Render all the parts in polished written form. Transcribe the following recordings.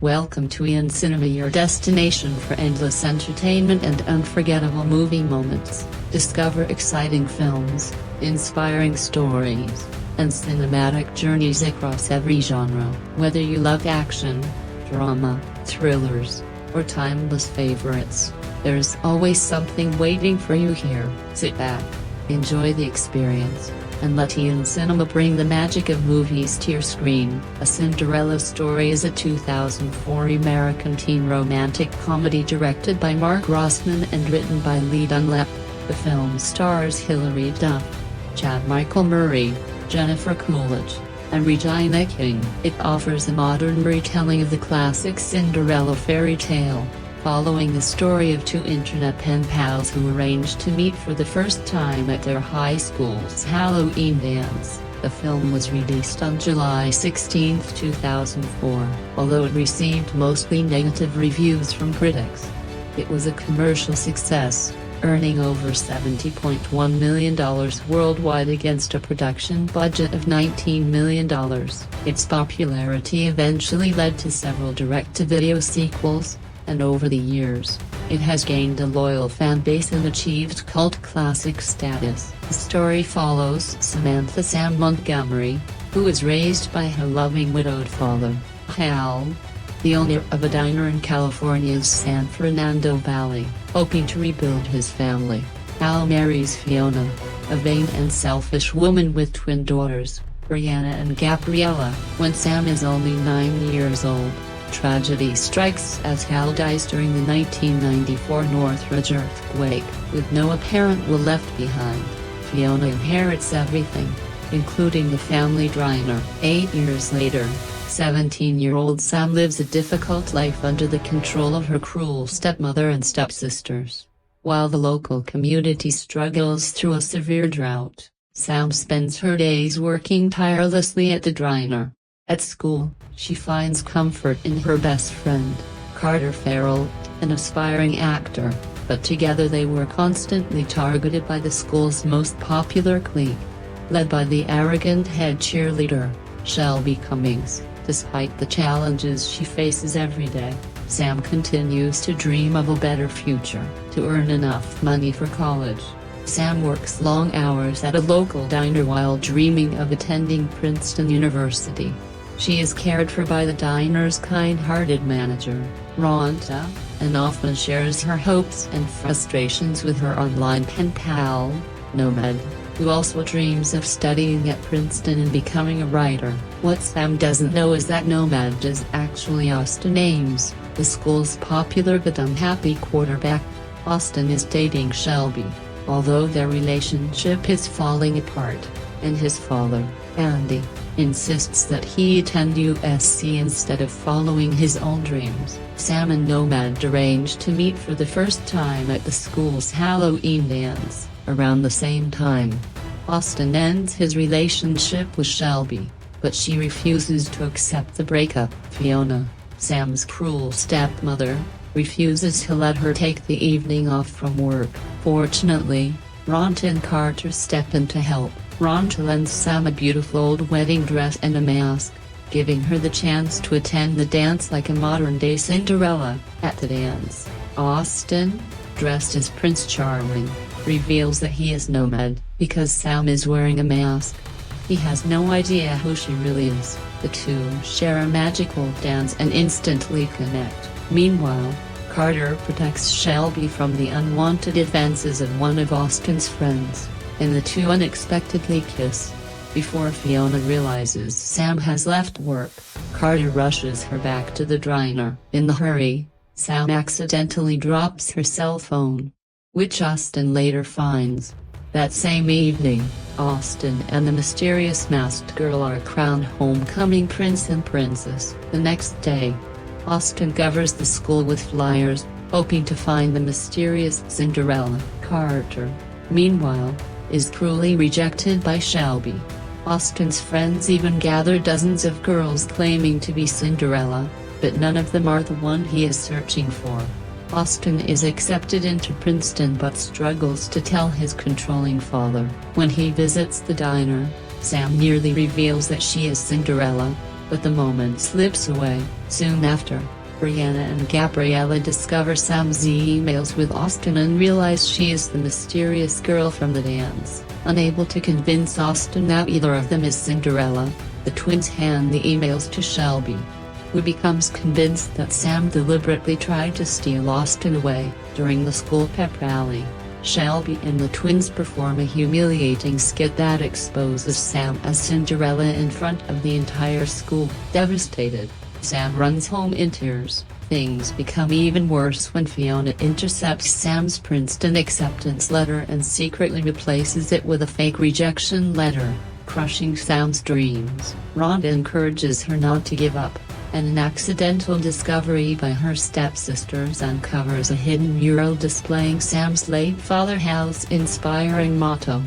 Welcome to Ian Cinema, your destination for endless entertainment and unforgettable movie moments. Discover exciting films, inspiring stories, and cinematic journeys across every genre. Whether you love action, drama, thrillers, or timeless favorites, there's always something waiting for you here. Sit back, enjoy the experience, and let Ian Cinema bring the magic of movies to your screen. A Cinderella Story is a 2004 American teen romantic comedy directed by Mark Grossman and written by Lee Dunlap. The film stars Hilary, Duff, Chad Michael Murray, Jennifer Coolidge, and Regina King. It offers a modern retelling of the classic Cinderella fairy tale, following the story of two internet pen pals who arranged to meet for the first time at their high school's Halloween dance. The film was released on July 16, 2004. Although it received mostly negative reviews from critics, it was a commercial success, earning over $70.1 million worldwide against a production budget of $19 million. Its popularity eventually led to several direct-to-video sequels, and over the years, it has gained a loyal fan base and achieved cult classic status. The story follows Samantha Sam Montgomery, who is raised by her loving widowed father, Hal, the owner of a diner in California's San Fernando Valley. Hoping to rebuild his family, Hal marries Fiona, a vain and selfish woman with twin daughters, Brianna and Gabriella. When Sam is only 9 years old, tragedy strikes as Hal dies during the 1994 Northridge earthquake. With no apparent will left behind, Fiona inherits everything, including the family diner. 8 years later, 17-year-old Sam lives a difficult life under the control of her cruel stepmother and stepsisters. While the local community struggles through a severe drought, Sam spends her days working tirelessly at the diner. At school, she finds comfort in her best friend, Carter Farrell, an aspiring actor, but together they were constantly targeted by the school's most popular clique, led by the arrogant head cheerleader, Shelby Cummings. Despite the challenges she faces every day, Sam continues to dream of a better future. To earn enough money for college, Sam works long hours at a local diner while dreaming of attending Princeton University. She is cared for by the diner's kind-hearted manager, Rhonda, and often shares her hopes and frustrations with her online pen pal, Nomad, who also dreams of studying at Princeton and becoming a writer. What Sam doesn't know is that Nomad is actually Austin Ames, the school's popular but unhappy quarterback. Austin is dating Shelby, although their relationship is falling apart, and his father, Andy, insists that he attend USC instead of following his own dreams. Sam and Nomad arrange to meet for the first time at the school's Halloween dance. Around the same time, Austin ends his relationship with Shelby, but she refuses to accept the breakup. Fiona, Sam's cruel stepmother, refuses to let her take the evening off from work. Fortunately, Rhonda and Carter step in to help. Rhonda lends Sam a beautiful old wedding dress and a mask, giving her the chance to attend the dance like a modern-day Cinderella. At the dance, Austin, dressed as Prince Charming, reveals that he is Nomad, because Sam is wearing a mask. He has no idea who she really is. The two share a magical dance and instantly connect. Meanwhile, Carter protects Shelby from the unwanted advances of one of Austin's friends, and the two unexpectedly kiss. Before Fiona realizes Sam has left work, Carter rushes her back to the diner. In the hurry, Sam accidentally drops her cell phone, which Austin later finds. That same evening, Austin and the mysterious masked girl are crowned homecoming prince and princess. The next day, Austin covers the school with flyers, hoping to find the mysterious Cinderella. Carter, meanwhile, is cruelly rejected by Shelby. Austin's friends even gather dozens of girls claiming to be Cinderella, but none of them are the one he is searching for. Austin is accepted into Princeton but struggles to tell his controlling father. When he visits the diner, Sam nearly reveals that she is Cinderella, but the moment slips away. Soon after, Brianna and Gabriella discover Sam's emails with Austin and realize she is the mysterious girl from the dance. Unable to convince Austin that either of them is Cinderella, the twins hand the emails to Shelby, who becomes convinced that Sam deliberately tried to steal Austin away. During the school pep rally, Shelby and the twins perform a humiliating skit that exposes Sam as Cinderella in front of the entire school. Devastated, Sam runs home in tears. Things become even worse when Fiona intercepts Sam's Princeton acceptance letter and secretly replaces it with a fake rejection letter, crushing Sam's dreams. Rhonda encourages her not to give up, and an accidental discovery by her stepsisters uncovers a hidden mural displaying Sam's late father Hal's inspiring motto.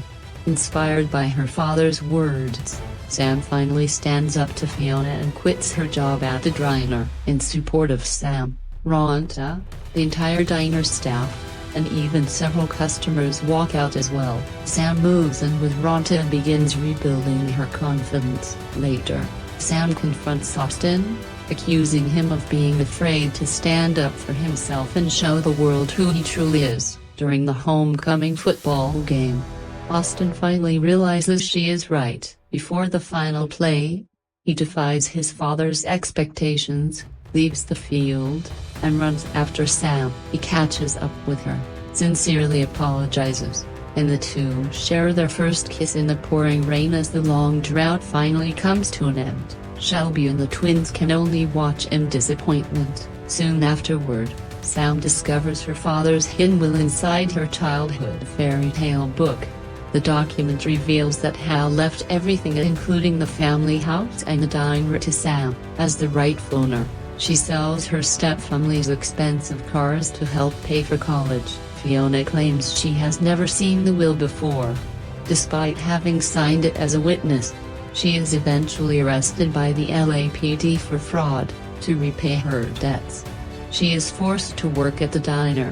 Inspired by her father's words, Sam finally stands up to Fiona and quits her job at the diner. In support of Sam, Rhonda, the entire diner staff, and even several customers walk out as well. Sam moves in with Rhonda and begins rebuilding her confidence. Later, Sam confronts Austin, accusing him of being afraid to stand up for himself and show the world who he truly is. During the homecoming football game, Austin finally realizes she is right. Before the final play, he defies his father's expectations, leaves the field, and runs after Sam. He catches up with her, sincerely apologizes, and the two share their first kiss in the pouring rain as the long drought finally comes to an end. Shelby and the twins can only watch in disappointment. Soon afterward, Sam discovers her father's hidden will inside her childhood fairy tale book. The document reveals that Hal left everything including the family house and the diner to Sam. As the rightful owner, she sells her stepfamily's expensive cars to help pay for college. Fiona claims she has never seen the will before. Despite having signed it as a witness, she is eventually arrested by the LAPD for fraud. To repay her debts, she is forced to work at the diner,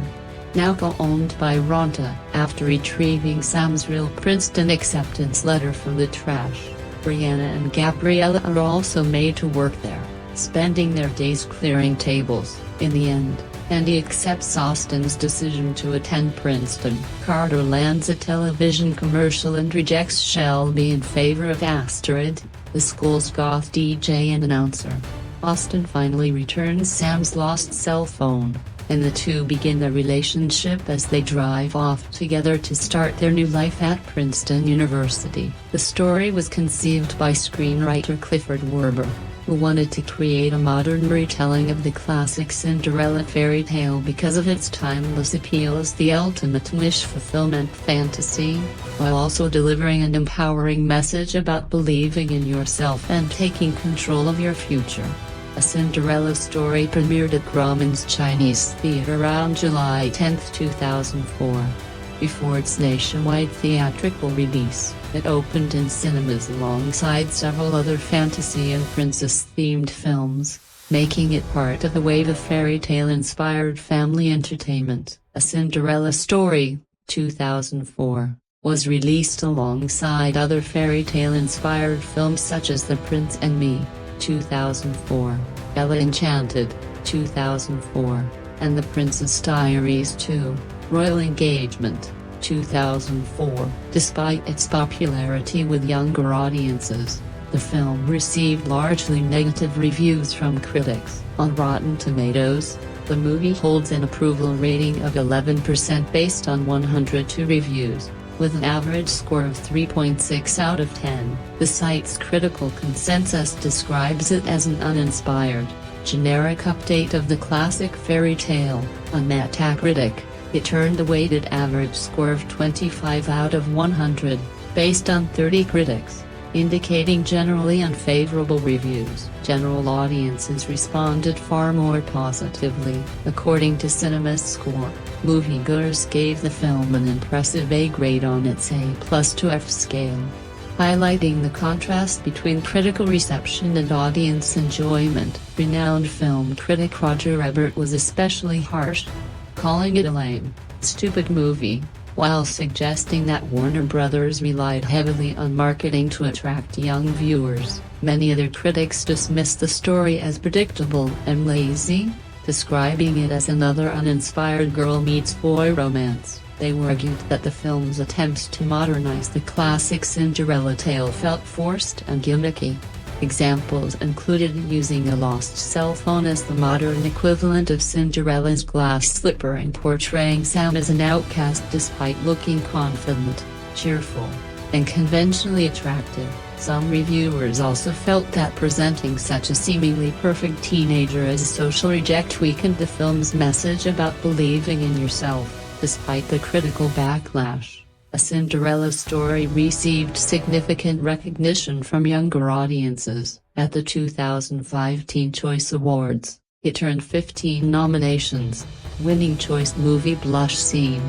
now co-owned by Rhonda. After retrieving Sam's real Princeton acceptance letter from the trash, Brianna and Gabriella are also made to work there, spending their days clearing tables. In the end, Andy accepts Austin's decision to attend Princeton. Carter lands a television commercial and rejects Shelby in favor of Astrid, the school's goth DJ and announcer. Austin finally returns Sam's lost cell phone, and the two begin their relationship as they drive off together to start their new life at Princeton University. The story was conceived by screenwriter Clifford Werber, who wanted to create a modern retelling of the classic Cinderella fairy tale because of its timeless appeal as the ultimate wish-fulfillment fantasy, while also delivering an empowering message about believing in yourself and taking control of your future. A Cinderella Story premiered at Grauman's Chinese Theatre around July 10, 2004. Before its nationwide theatrical release, it opened in cinemas alongside several other fantasy and princess-themed films, making it part of the wave of fairy tale-inspired family entertainment. A Cinderella Story, 2004, was released alongside other fairy tale-inspired films such as The Prince and Me, 2004, Bella Enchanted, 2004, and The Princess Diaries 2, Royal Engagement, 2004. Despite its popularity with younger audiences, the film received largely negative reviews from critics. On Rotten Tomatoes, the movie holds an approval rating of 11% based on 102 reviews, with an average score of 3.6 out of 10. The site's critical consensus describes it as an uninspired, generic update of the classic fairy tale. On Metacritic, it earned a weighted average score of 25 out of 100, based on 30 critics, indicating generally unfavorable reviews. General audiences responded far more positively. According to CinemaScore, moviegoers gave the film an impressive A grade on its A+ to F scale, highlighting the contrast between critical reception and audience enjoyment. Renowned film critic Roger Ebert was especially harsh, calling it a lame, stupid movie. while suggesting that Warner Brothers relied heavily on marketing to attract young viewers. Many other critics dismissed the story as predictable and lazy, describing it as another uninspired girl meets boy romance. They argued that the film's attempts to modernize the classic Cinderella tale felt forced and gimmicky. Examples included using a lost cell phone as the modern equivalent of Cinderella's glass slipper and portraying Sam as an outcast despite looking confident, cheerful, and conventionally attractive. Some reviewers also felt that presenting such a seemingly perfect teenager as a social reject weakened the film's message about believing in yourself. Despite the critical backlash, A Cinderella Story received significant recognition from younger audiences. At the 2005 Teen Choice Awards, it earned 15 nominations, winning Choice Movie Blush Scene.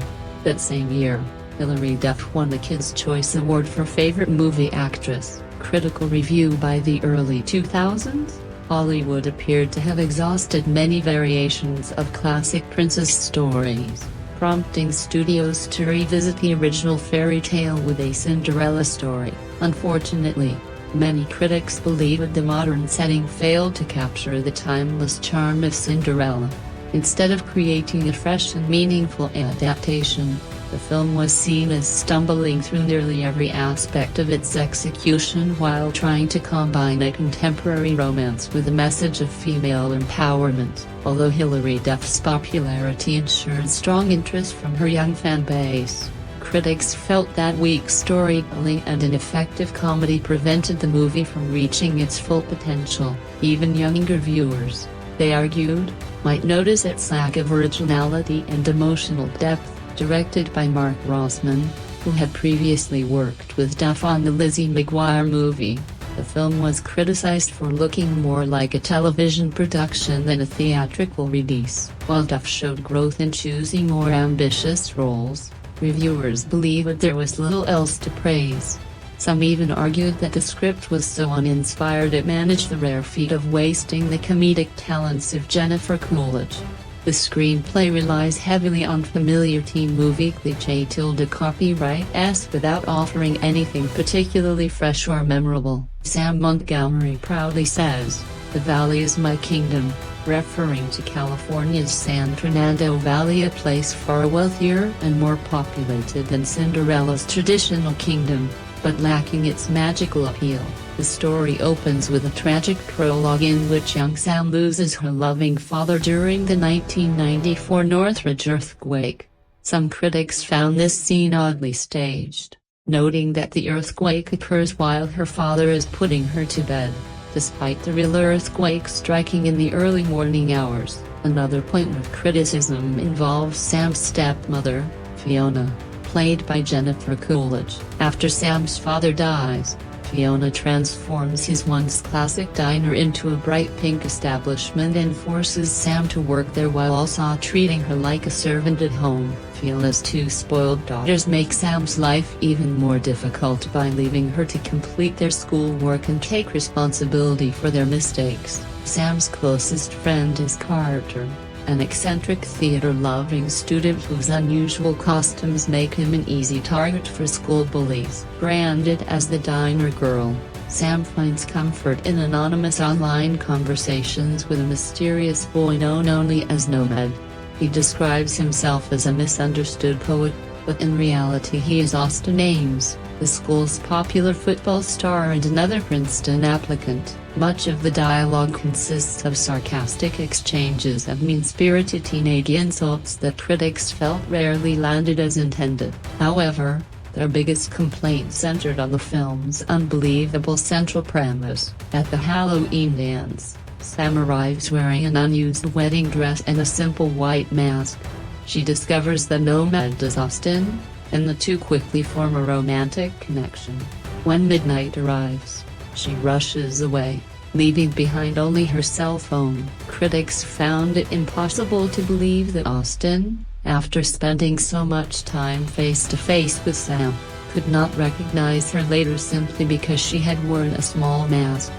That same year, Hilary Duff won the Kids' Choice Award for Favorite Movie Actress. Critical review by the early 2000s, Hollywood appeared to have exhausted many variations of classic princess stories, prompting studios to revisit the original fairy tale with A Cinderella Story. Unfortunately, many critics believed the modern setting failed to capture the timeless charm of Cinderella. Instead of creating a fresh and meaningful adaptation, the film was seen as stumbling through nearly every aspect of its execution while trying to combine a contemporary romance with a message of female empowerment. Although Hilary Duff's popularity ensured strong interest from her young fan base, critics felt that weak storytelling and ineffective comedy prevented the movie from reaching its full potential. Even younger viewers, they argued, might notice its lack of originality and emotional depth. Directed by Mark Rossman, who had previously worked with Duff on the Lizzie McGuire movie, the film was criticized for looking more like a television production than a theatrical release. While Duff showed growth in choosing more ambitious roles, reviewers believed there was little else to praise. Some even argued that the script was so uninspired it managed the rare feat of wasting the comedic talents of Jennifer Coolidge. The screenplay relies heavily on familiar teen movie cliché copyright-esque without offering anything particularly fresh or memorable. Sam Montgomery proudly says, "The Valley is my kingdom," referring to California's San Fernando Valley, a place far wealthier and more populated than Cinderella's traditional kingdom, but lacking its magical appeal. The story opens with a tragic prologue in which young Sam loses her loving father during the 1994 Northridge earthquake. Some critics found this scene oddly staged, noting that the earthquake occurs while her father is putting her to bed, despite the real earthquake striking in the early morning hours. Another point of criticism involves Sam's stepmother, Fiona, played by Jennifer Coolidge. After Sam's father dies, Fiona transforms his once classic diner into a bright pink establishment and forces Sam to work there while also treating her like a servant at home. Fiona's two spoiled daughters make Sam's life even more difficult by leaving her to complete their schoolwork and take responsibility for their mistakes. Sam's closest friend is Carter, an eccentric theater-loving student whose unusual costumes make him an easy target for school bullies. Branded as the diner girl, Sam finds comfort in anonymous online conversations with a mysterious boy known only as Nomad. He describes himself as a misunderstood poet, but in reality he is Austin Ames, the school's popular football star and another Princeton applicant. Much of the dialogue consists of sarcastic exchanges and mean-spirited teenage insults that critics felt rarely landed as intended. However, their biggest complaint centered on the film's unbelievable central premise. At the Halloween dance, Sam arrives wearing an unused wedding dress and a simple white mask. She discovers that Nomad is Austin, and the two quickly form a romantic connection. When midnight arrives, she rushes away, leaving behind only her cell phone. Critics found it impossible to believe that Austin, after spending so much time face-to-face with Sam, could not recognize her later simply because she had worn a small mask.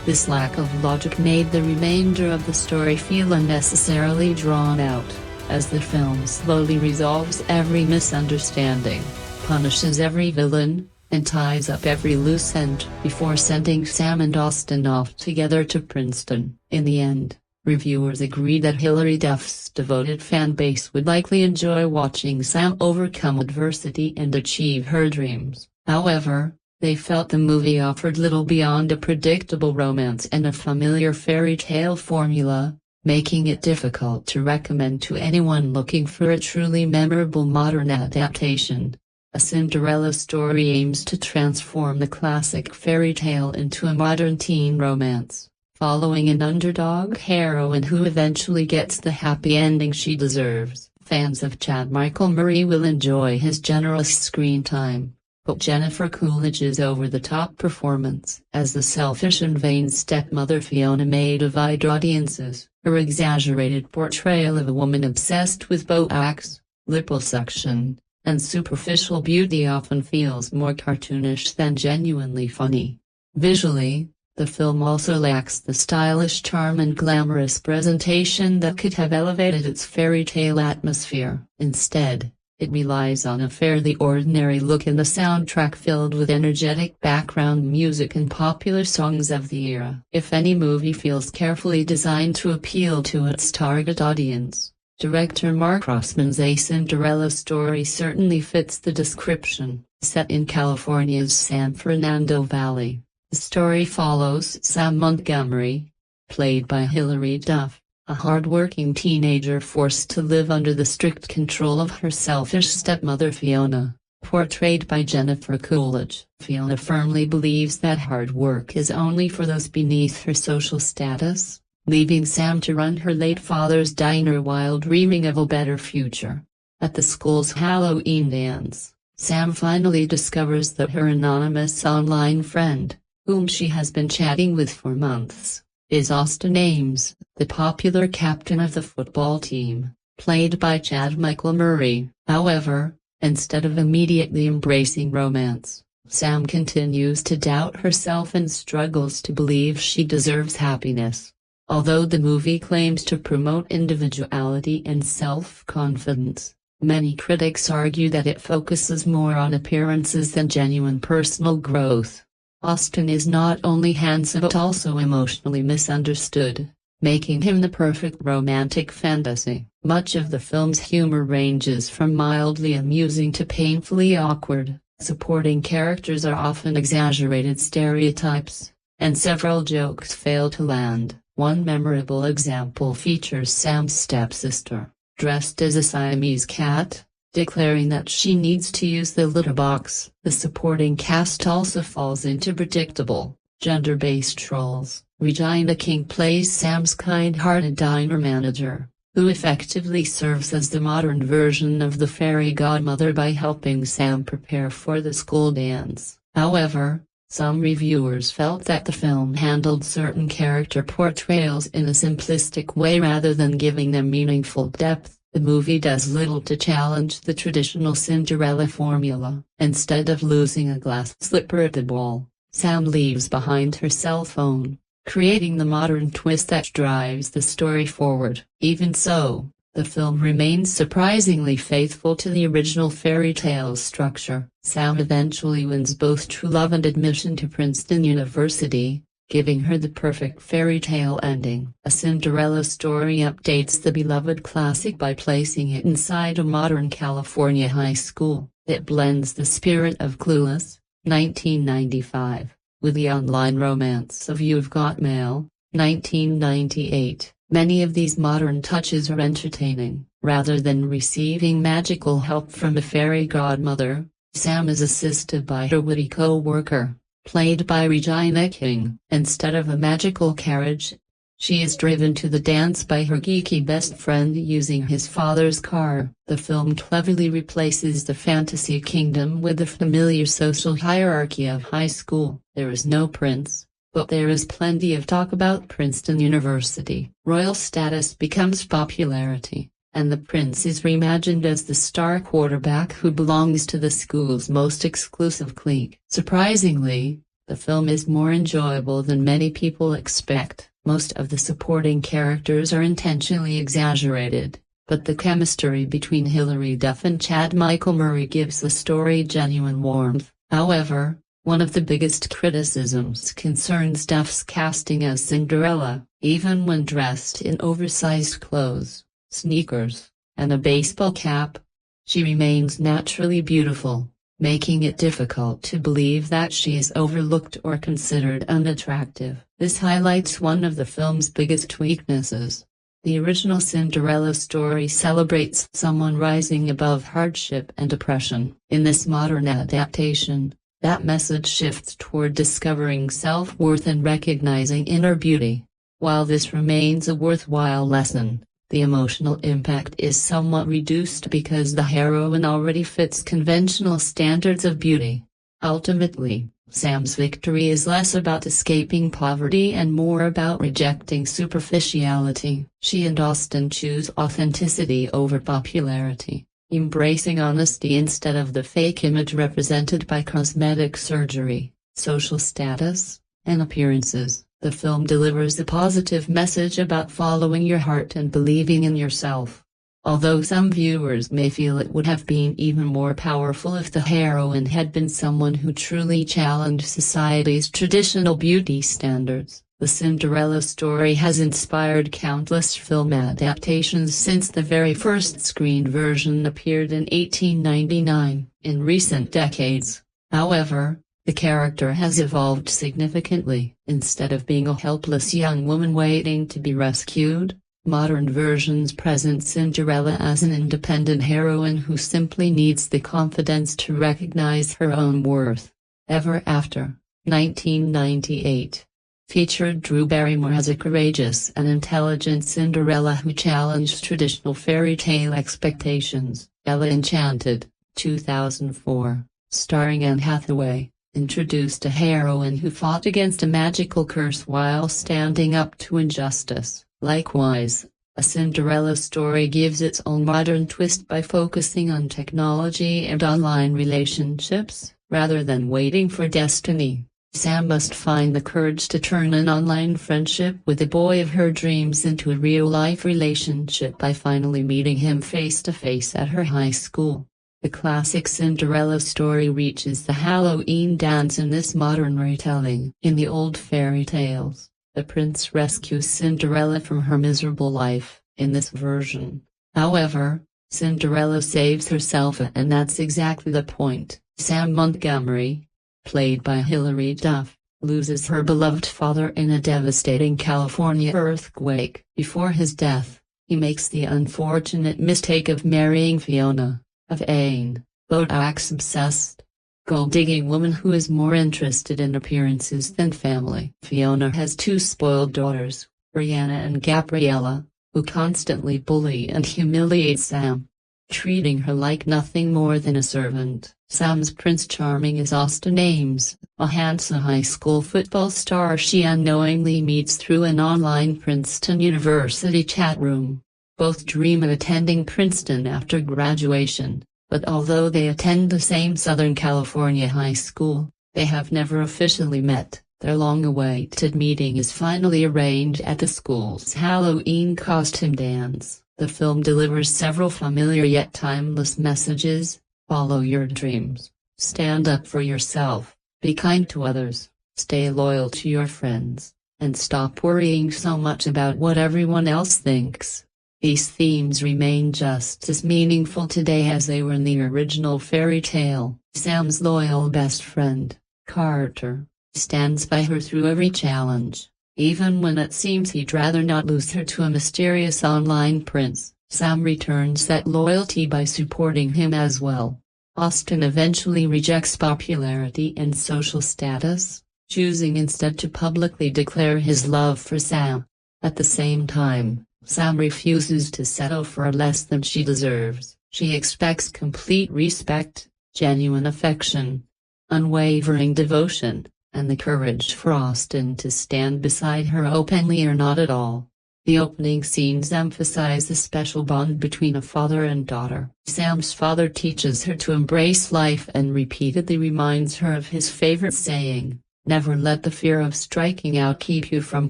This lack of logic made the remainder of the story feel unnecessarily drawn out. as the film slowly resolves every misunderstanding, punishes every villain, and ties up every loose end before sending Sam and Austin off together to Princeton. In the end, reviewers agree that Hilary Duff's devoted fan base would likely enjoy watching Sam overcome adversity and achieve her dreams. However, they felt the movie offered little beyond a predictable romance and a familiar fairy tale formula, making it difficult to recommend to anyone looking for a truly memorable modern adaptation. A Cinderella Story aims to transform the classic fairy tale into a modern teen romance, following an underdog heroine who eventually gets the happy ending she deserves. Fans of Chad Michael Murray will enjoy his generous screen time, but Jennifer Coolidge's over-the-top performance as the selfish and vain stepmother Fiona may divide audiences. Her exaggerated portrayal of a woman obsessed with Botox, liposuction, and superficial beauty often feels more cartoonish than genuinely funny. Visually, the film also lacks the stylish charm and glamorous presentation that could have elevated its fairy tale atmosphere. Instead, it relies on a fairly ordinary look and a soundtrack filled with energetic background music and popular songs of the era. If any movie feels carefully designed to appeal to its target audience, director Mark Rossman's A Cinderella Story certainly fits the description. Set in California's San Fernando Valley, the story follows Sam Montgomery, played by Hilary Duff, a hard-working teenager forced to live under the strict control of her selfish stepmother Fiona, portrayed by Jennifer Coolidge. Fiona firmly believes that hard work is only for those beneath her social status, leaving Sam to run her late father's diner while dreaming of a better future. At the school's Halloween dance, Sam finally discovers that her anonymous online friend, whom she has been chatting with for months, is Austin Ames, the popular captain of the football team, played by Chad Michael Murray. However, instead of immediately embracing romance, Sam continues to doubt herself and struggles to believe she deserves happiness. Although the movie claims to promote individuality and self-confidence, many critics argue that it focuses more on appearances than genuine personal growth. Austin is not only handsome but also emotionally misunderstood, making him the perfect romantic fantasy. Much of the film's humor ranges from mildly amusing to painfully awkward. Supporting characters are often exaggerated stereotypes, and several jokes fail to land. One memorable example features Sam's stepsister, dressed as a Siamese cat, declaring that she needs to use the litter box. The supporting cast also falls into predictable, gender-based roles. Regina King plays Sam's kind-hearted diner manager, who effectively serves as the modern version of the fairy godmother by helping Sam prepare for the school dance. However, some reviewers felt that the film handled certain character portrayals in a simplistic way rather than giving them meaningful depth. The movie does little to challenge the traditional Cinderella formula. Instead of losing a glass slipper at the ball, Sam leaves behind her cell phone, creating the modern twist that drives the story forward. Even so, the film remains surprisingly faithful to the original fairy tale structure. Sam eventually wins both true love and admission to Princeton University, giving her the perfect fairy tale ending. A Cinderella Story updates the beloved classic by placing it inside a modern California high school. It blends the spirit of Clueless, 1995, with the online romance of You've Got Mail, 1998. Many of these modern touches are entertaining. Rather than receiving magical help from a fairy godmother, Sam is assisted by her witty co-worker, played by Regina King. Instead of a magical carriage, she is driven to the dance by her geeky best friend using his father's car. The film cleverly replaces the fantasy kingdom with the familiar social hierarchy of high school. There is no prince, but there is plenty of talk about Princeton University. Royal status becomes popularity, and the prince is reimagined as the star quarterback who belongs to the school's most exclusive clique. Surprisingly, the film is more enjoyable than many people expect. Most of the supporting characters are intentionally exaggerated, but the chemistry between Hilary Duff and Chad Michael Murray gives the story genuine warmth. However, one of the biggest criticisms concerns Duff's casting as Cinderella. Even when dressed in oversized clothes, sneakers, and a baseball cap, she remains naturally beautiful, making it difficult to believe that she is overlooked or considered unattractive. This highlights one of the film's biggest weaknesses. The original Cinderella story celebrates someone rising above hardship and oppression. In this modern adaptation, that message shifts toward discovering self-worth and recognizing inner beauty. While this remains a worthwhile lesson, the emotional impact is somewhat reduced because the heroine already fits conventional standards of beauty. Ultimately, Sam's victory is less about escaping poverty and more about rejecting superficiality. She and Austen choose authenticity over popularity, embracing honesty instead of the fake image represented by cosmetic surgery, social status, and appearances. The film delivers a positive message about following your heart and believing in yourself. Although some viewers may feel it would have been even more powerful if the heroine had been someone who truly challenged society's traditional beauty standards, the Cinderella story has inspired countless film adaptations since the very first screen version appeared in 1899. In recent decades, however, the character has evolved significantly. Instead of being a helpless young woman waiting to be rescued, modern versions present Cinderella as an independent heroine who simply needs the confidence to recognize her own worth. Ever After, 1998, featured Drew Barrymore as a courageous and intelligent Cinderella who challenged traditional fairy tale expectations. Ella Enchanted, 2004, starring Anne Hathaway, introduced a heroine who fought against a magical curse while standing up to injustice. Likewise, A Cinderella Story gives its own modern twist by focusing on technology and online relationships, rather than waiting for destiny. Sam must find the courage to turn an online friendship with the boy of her dreams into a real-life relationship by finally meeting him face-to-face at her high school. The classic Cinderella story reaches the Halloween dance in this modern retelling. In the old fairy tales, the prince rescues Cinderella from her miserable life. In this version, however, Cinderella saves herself, and that's exactly the point. Sam Montgomery, played by Hilary Duff, loses her beloved father in a devastating California earthquake. Before his death, he makes the unfortunate mistake of marrying Fiona, a vain, Botox-obsessed, gold-digging woman who is more interested in appearances than family. Fiona has two spoiled daughters, Brianna and Gabriella, who constantly bully and humiliate Sam, treating her like nothing more than a servant. Sam's Prince Charming is Austen Ames, a handsome high school football star she unknowingly meets through an online Princeton University chat room. Both dream of attending Princeton after graduation, but although they attend the same Southern California high school, they have never officially met. Their long-awaited meeting is finally arranged at the school's Halloween costume dance. The film delivers several familiar yet timeless messages: follow your dreams, stand up for yourself, be kind to others, stay loyal to your friends, and stop worrying so much about what everyone else thinks. These themes remain just as meaningful today as they were in the original fairy tale. Sam's loyal best friend, Carter, stands by her through every challenge, even when it seems he'd rather not lose her to a mysterious online prince. Sam returns that loyalty by supporting him as well. Austen eventually rejects popularity and social status, choosing instead to publicly declare his love for Sam. At the same time, Sam refuses to settle for less than she deserves. She expects complete respect, genuine affection, unwavering devotion, and the courage for Austen to stand beside her openly or not at all. The opening scenes emphasize the special bond between a father and daughter. Sam's father teaches her to embrace life and repeatedly reminds her of his favorite saying, Never let the fear of striking out keep you from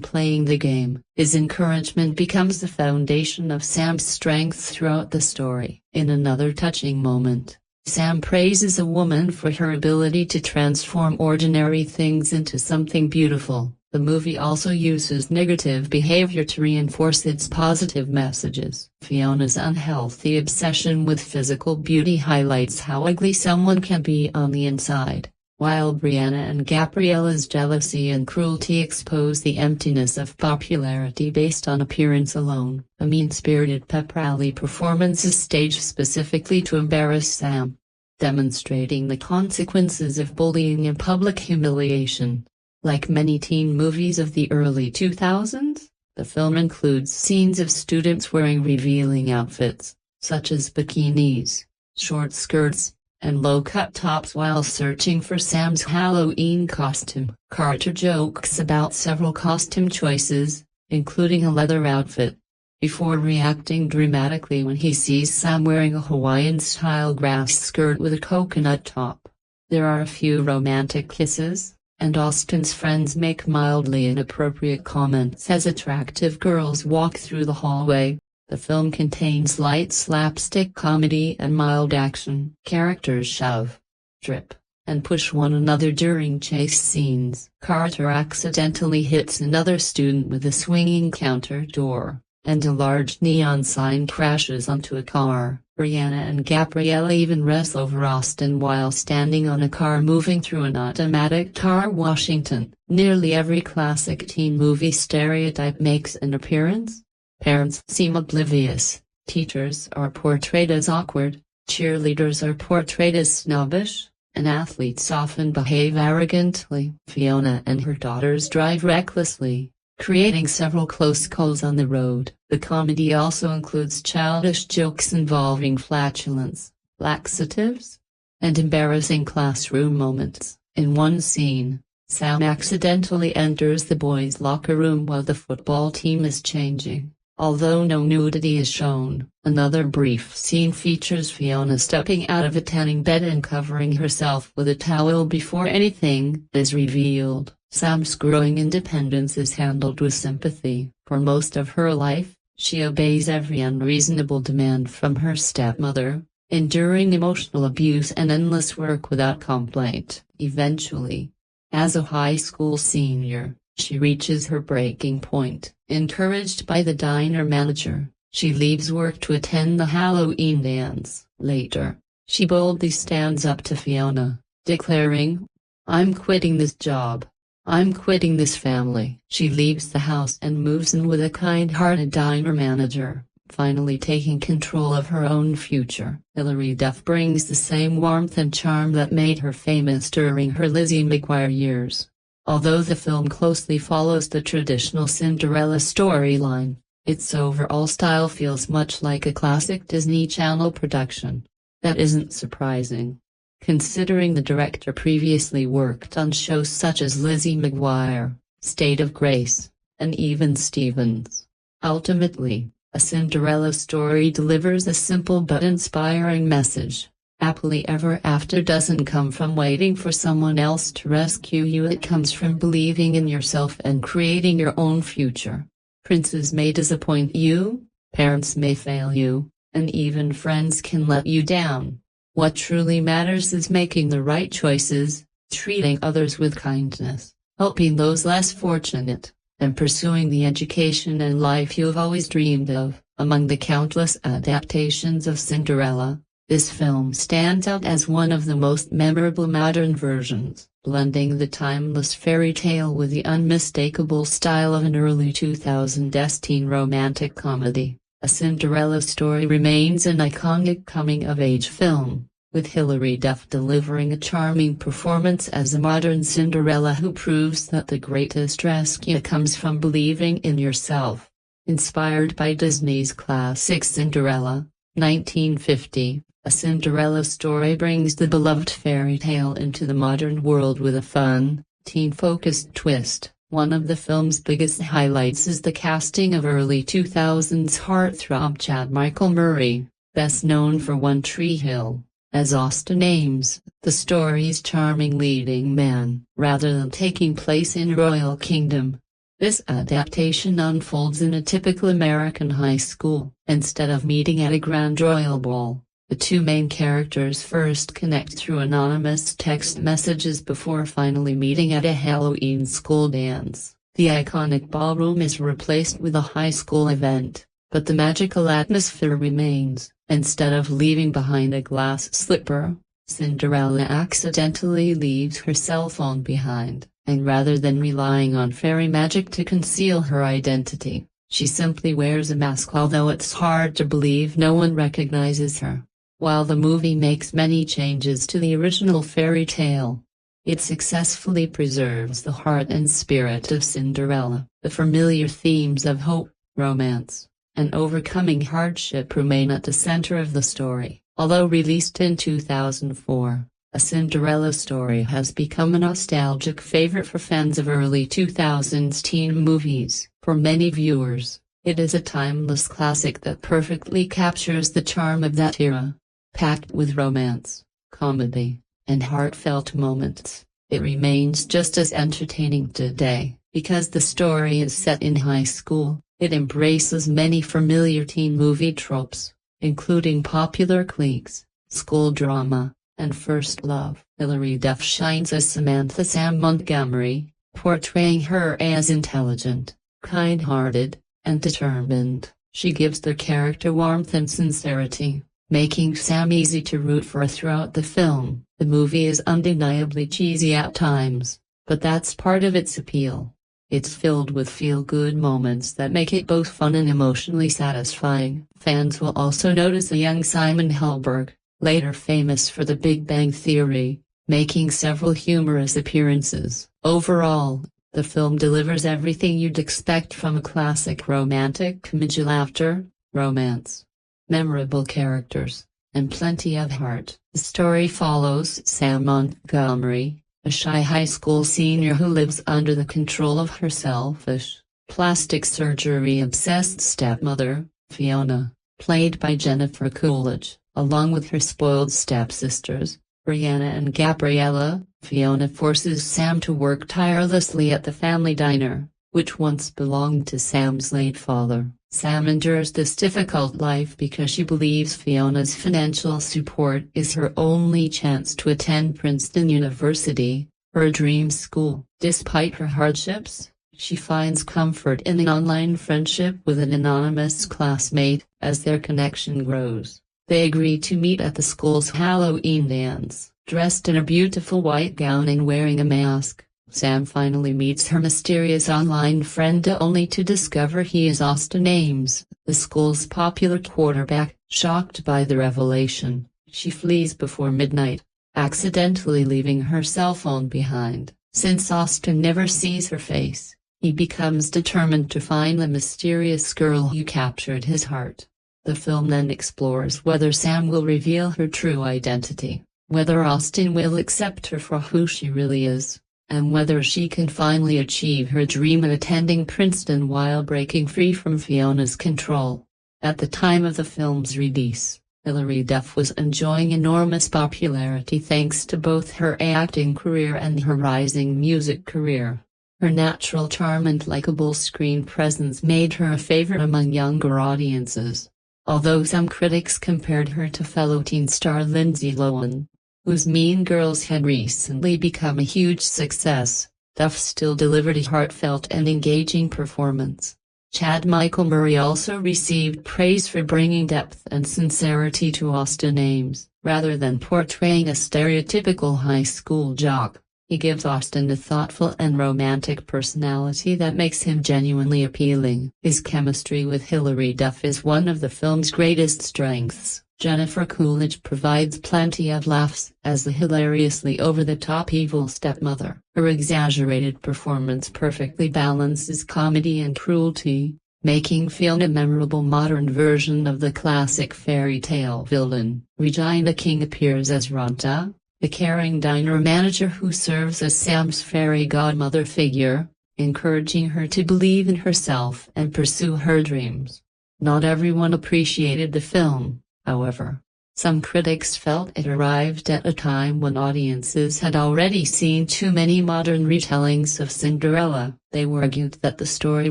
playing the game. His encouragement becomes the foundation of Sam's strength throughout the story. In another touching moment, Sam praises a woman for her ability to transform ordinary things into something beautiful. The movie also uses negative behavior to reinforce its positive messages. Fiona's unhealthy obsession with physical beauty highlights how ugly someone can be on the inside, while Brianna and Gabriella's jealousy and cruelty expose the emptiness of popularity based on appearance alone. A mean-spirited pep rally performance is staged specifically to embarrass Sam, demonstrating the consequences of bullying and public humiliation. Like many teen movies of the early 2000s, the film includes scenes of students wearing revealing outfits, such as bikinis, short skirts, and low-cut tops while searching for Sam's Halloween costume. Carter jokes about several costume choices, including a leather outfit, before reacting dramatically when he sees Sam wearing a Hawaiian-style grass skirt with a coconut top. There are a few romantic kisses, and Austin's friends make mildly inappropriate comments as attractive girls walk through the hallway. The film contains light slapstick comedy and mild action. Characters shove, trip, and push one another during chase scenes. Carter accidentally hits another student with a swinging counter door, and a large neon sign crashes onto a car. Brianna and Gabriella even wrestle over Austin while standing on a car moving through an automatic car. Washington. Nearly every classic teen movie stereotype makes an appearance. Parents seem oblivious, teachers are portrayed as awkward, cheerleaders are portrayed as snobbish, and athletes often behave arrogantly. Fiona and her daughters drive recklessly, creating several close calls on the road. The comedy also includes childish jokes involving flatulence, laxatives, and embarrassing classroom moments. In one scene, Sam accidentally enters the boys' locker room while the football team is changing. Although no nudity is shown, another brief scene features Fiona stepping out of a tanning bed and covering herself with a towel before anything is revealed. Sam's growing independence is handled with sympathy. For most of her life, she obeys every unreasonable demand from her stepmother, enduring emotional abuse and endless work without complaint. Eventually, as a high school senior, she reaches her breaking point. Encouraged by the diner manager, she leaves work to attend the Halloween dance. Later, she boldly stands up to Fiona, declaring, "I'm quitting this job. I'm quitting this family." She leaves the house and moves in with a kind-hearted diner manager, finally taking control of her own future. Hilary Duff brings the same warmth and charm that made her famous during her Lizzie McGuire years. Although the film closely follows the traditional Cinderella storyline, its overall style feels much like a classic Disney Channel production. That isn't surprising, considering the director previously worked on shows such as Lizzie McGuire, State of Grace, and even Stevens. Ultimately, A Cinderella Story delivers a simple but inspiring message. Happily ever after doesn't come from waiting for someone else to rescue you. It comes from believing in yourself and creating your own future. Princes may disappoint you, parents may fail you, and even friends can let you down. What truly matters is making the right choices, treating others with kindness, helping those less fortunate, and pursuing the education and life you've always dreamed of. Among the countless adaptations of Cinderella, this film stands out as one of the most memorable modern versions, blending the timeless fairy tale with the unmistakable style of an early 2000s teen romantic comedy. A Cinderella Story remains an iconic coming-of-age film, with Hilary Duff delivering a charming performance as a modern Cinderella who proves that the greatest rescue comes from believing in yourself. Inspired by Disney's classic Cinderella, 1950. A Cinderella Story brings the beloved fairy tale into the modern world with a fun, teen-focused twist. One of the film's biggest highlights is the casting of early 2000s heartthrob Chad Michael Murray, best known for One Tree Hill. As Austen Ames, the story's charming leading man, rather than taking place in royal kingdom. This adaptation unfolds in a typical American high school. Instead of meeting at a grand royal ball, the two main characters first connect through anonymous text messages before finally meeting at a Halloween school dance. The iconic ballroom is replaced with a high school event, but the magical atmosphere remains. Instead of leaving behind a glass slipper, Cinderella accidentally leaves her cell phone behind, and rather than relying on fairy magic to conceal her identity, she simply wears a mask, although it's hard to believe no one recognizes her. While the movie makes many changes to the original fairy tale, it successfully preserves the heart and spirit of Cinderella. The familiar themes of hope, romance, and overcoming hardship remain at the center of the story. Although released in 2004, A Cinderella Story has become a nostalgic favorite for fans of early 2000s teen movies. For many viewers, it is a timeless classic that perfectly captures the charm of that era. Packed with romance, comedy, and heartfelt moments, it remains just as entertaining today. Because the story is set in high school, it embraces many familiar teen movie tropes, including popular cliques, school drama, and first love. Hilary Duff shines as Samantha Sam Montgomery, portraying her as intelligent, kind-hearted, and determined. She gives the character warmth and sincerity, making Sam easy to root for throughout the film. The movie is undeniably cheesy at times, but that's part of its appeal. It's filled with feel-good moments that make it both fun and emotionally satisfying. Fans will also notice a young Simon Helberg, later famous for The Big Bang Theory, making several humorous appearances. Overall, the film delivers everything you'd expect from a classic romantic comedy: laughter, romance, memorable characters, and plenty of heart. The story follows Sam Montgomery, a shy high school senior who lives under the control of her selfish, plastic surgery-obsessed stepmother, Fiona, played by Jennifer Coolidge, along with her spoiled stepsisters, Brianna and Gabriella. Fiona forces Sam to work tirelessly at the family diner, which once belonged to Sam's late father. Sam endures this difficult life because she believes Fiona's financial support is her only chance to attend Princeton University, her dream school. Despite her hardships, she finds comfort in an online friendship with an anonymous classmate. As their connection grows, they agree to meet at the school's Halloween dance. Dressed in a beautiful white gown and wearing a mask, Sam finally meets her mysterious online friend, only to discover he is Austen Ames, the school's popular quarterback. Shocked by the revelation, she flees before midnight, accidentally leaving her cell phone behind. Since Austen never sees her face, he becomes determined to find the mysterious girl who captured his heart. The film then explores whether Sam will reveal her true identity, whether Austen will accept her for who she really is, and whether she can finally achieve her dream of attending Princeton while breaking free from Fiona's control. At the time of the film's release, Hilary Duff was enjoying enormous popularity thanks to both her acting career and her rising music career. Her natural charm and likable screen presence made her a favorite among younger audiences. Although some critics compared her to fellow teen star Lindsay Lohan, whose Mean Girls had recently become a huge success, Duff still delivered a heartfelt and engaging performance. Chad Michael Murray also received praise for bringing depth and sincerity to Austen Ames. Rather than portraying a stereotypical high school jock, he gives Austen a thoughtful and romantic personality that makes him genuinely appealing. His chemistry with Hilary Duff is one of the film's greatest strengths. Jennifer Coolidge provides plenty of laughs as the hilariously over-the-top evil stepmother. Her exaggerated performance perfectly balances comedy and cruelty, making Fiona a memorable modern version of the classic fairy tale villain. Regina King appears as Ronta, the caring diner manager who serves as Sam's fairy godmother figure, encouraging her to believe in herself and pursue her dreams. Not everyone appreciated the film, however. Some critics felt it arrived at a time when audiences had already seen too many modern retellings of Cinderella. They argued that the story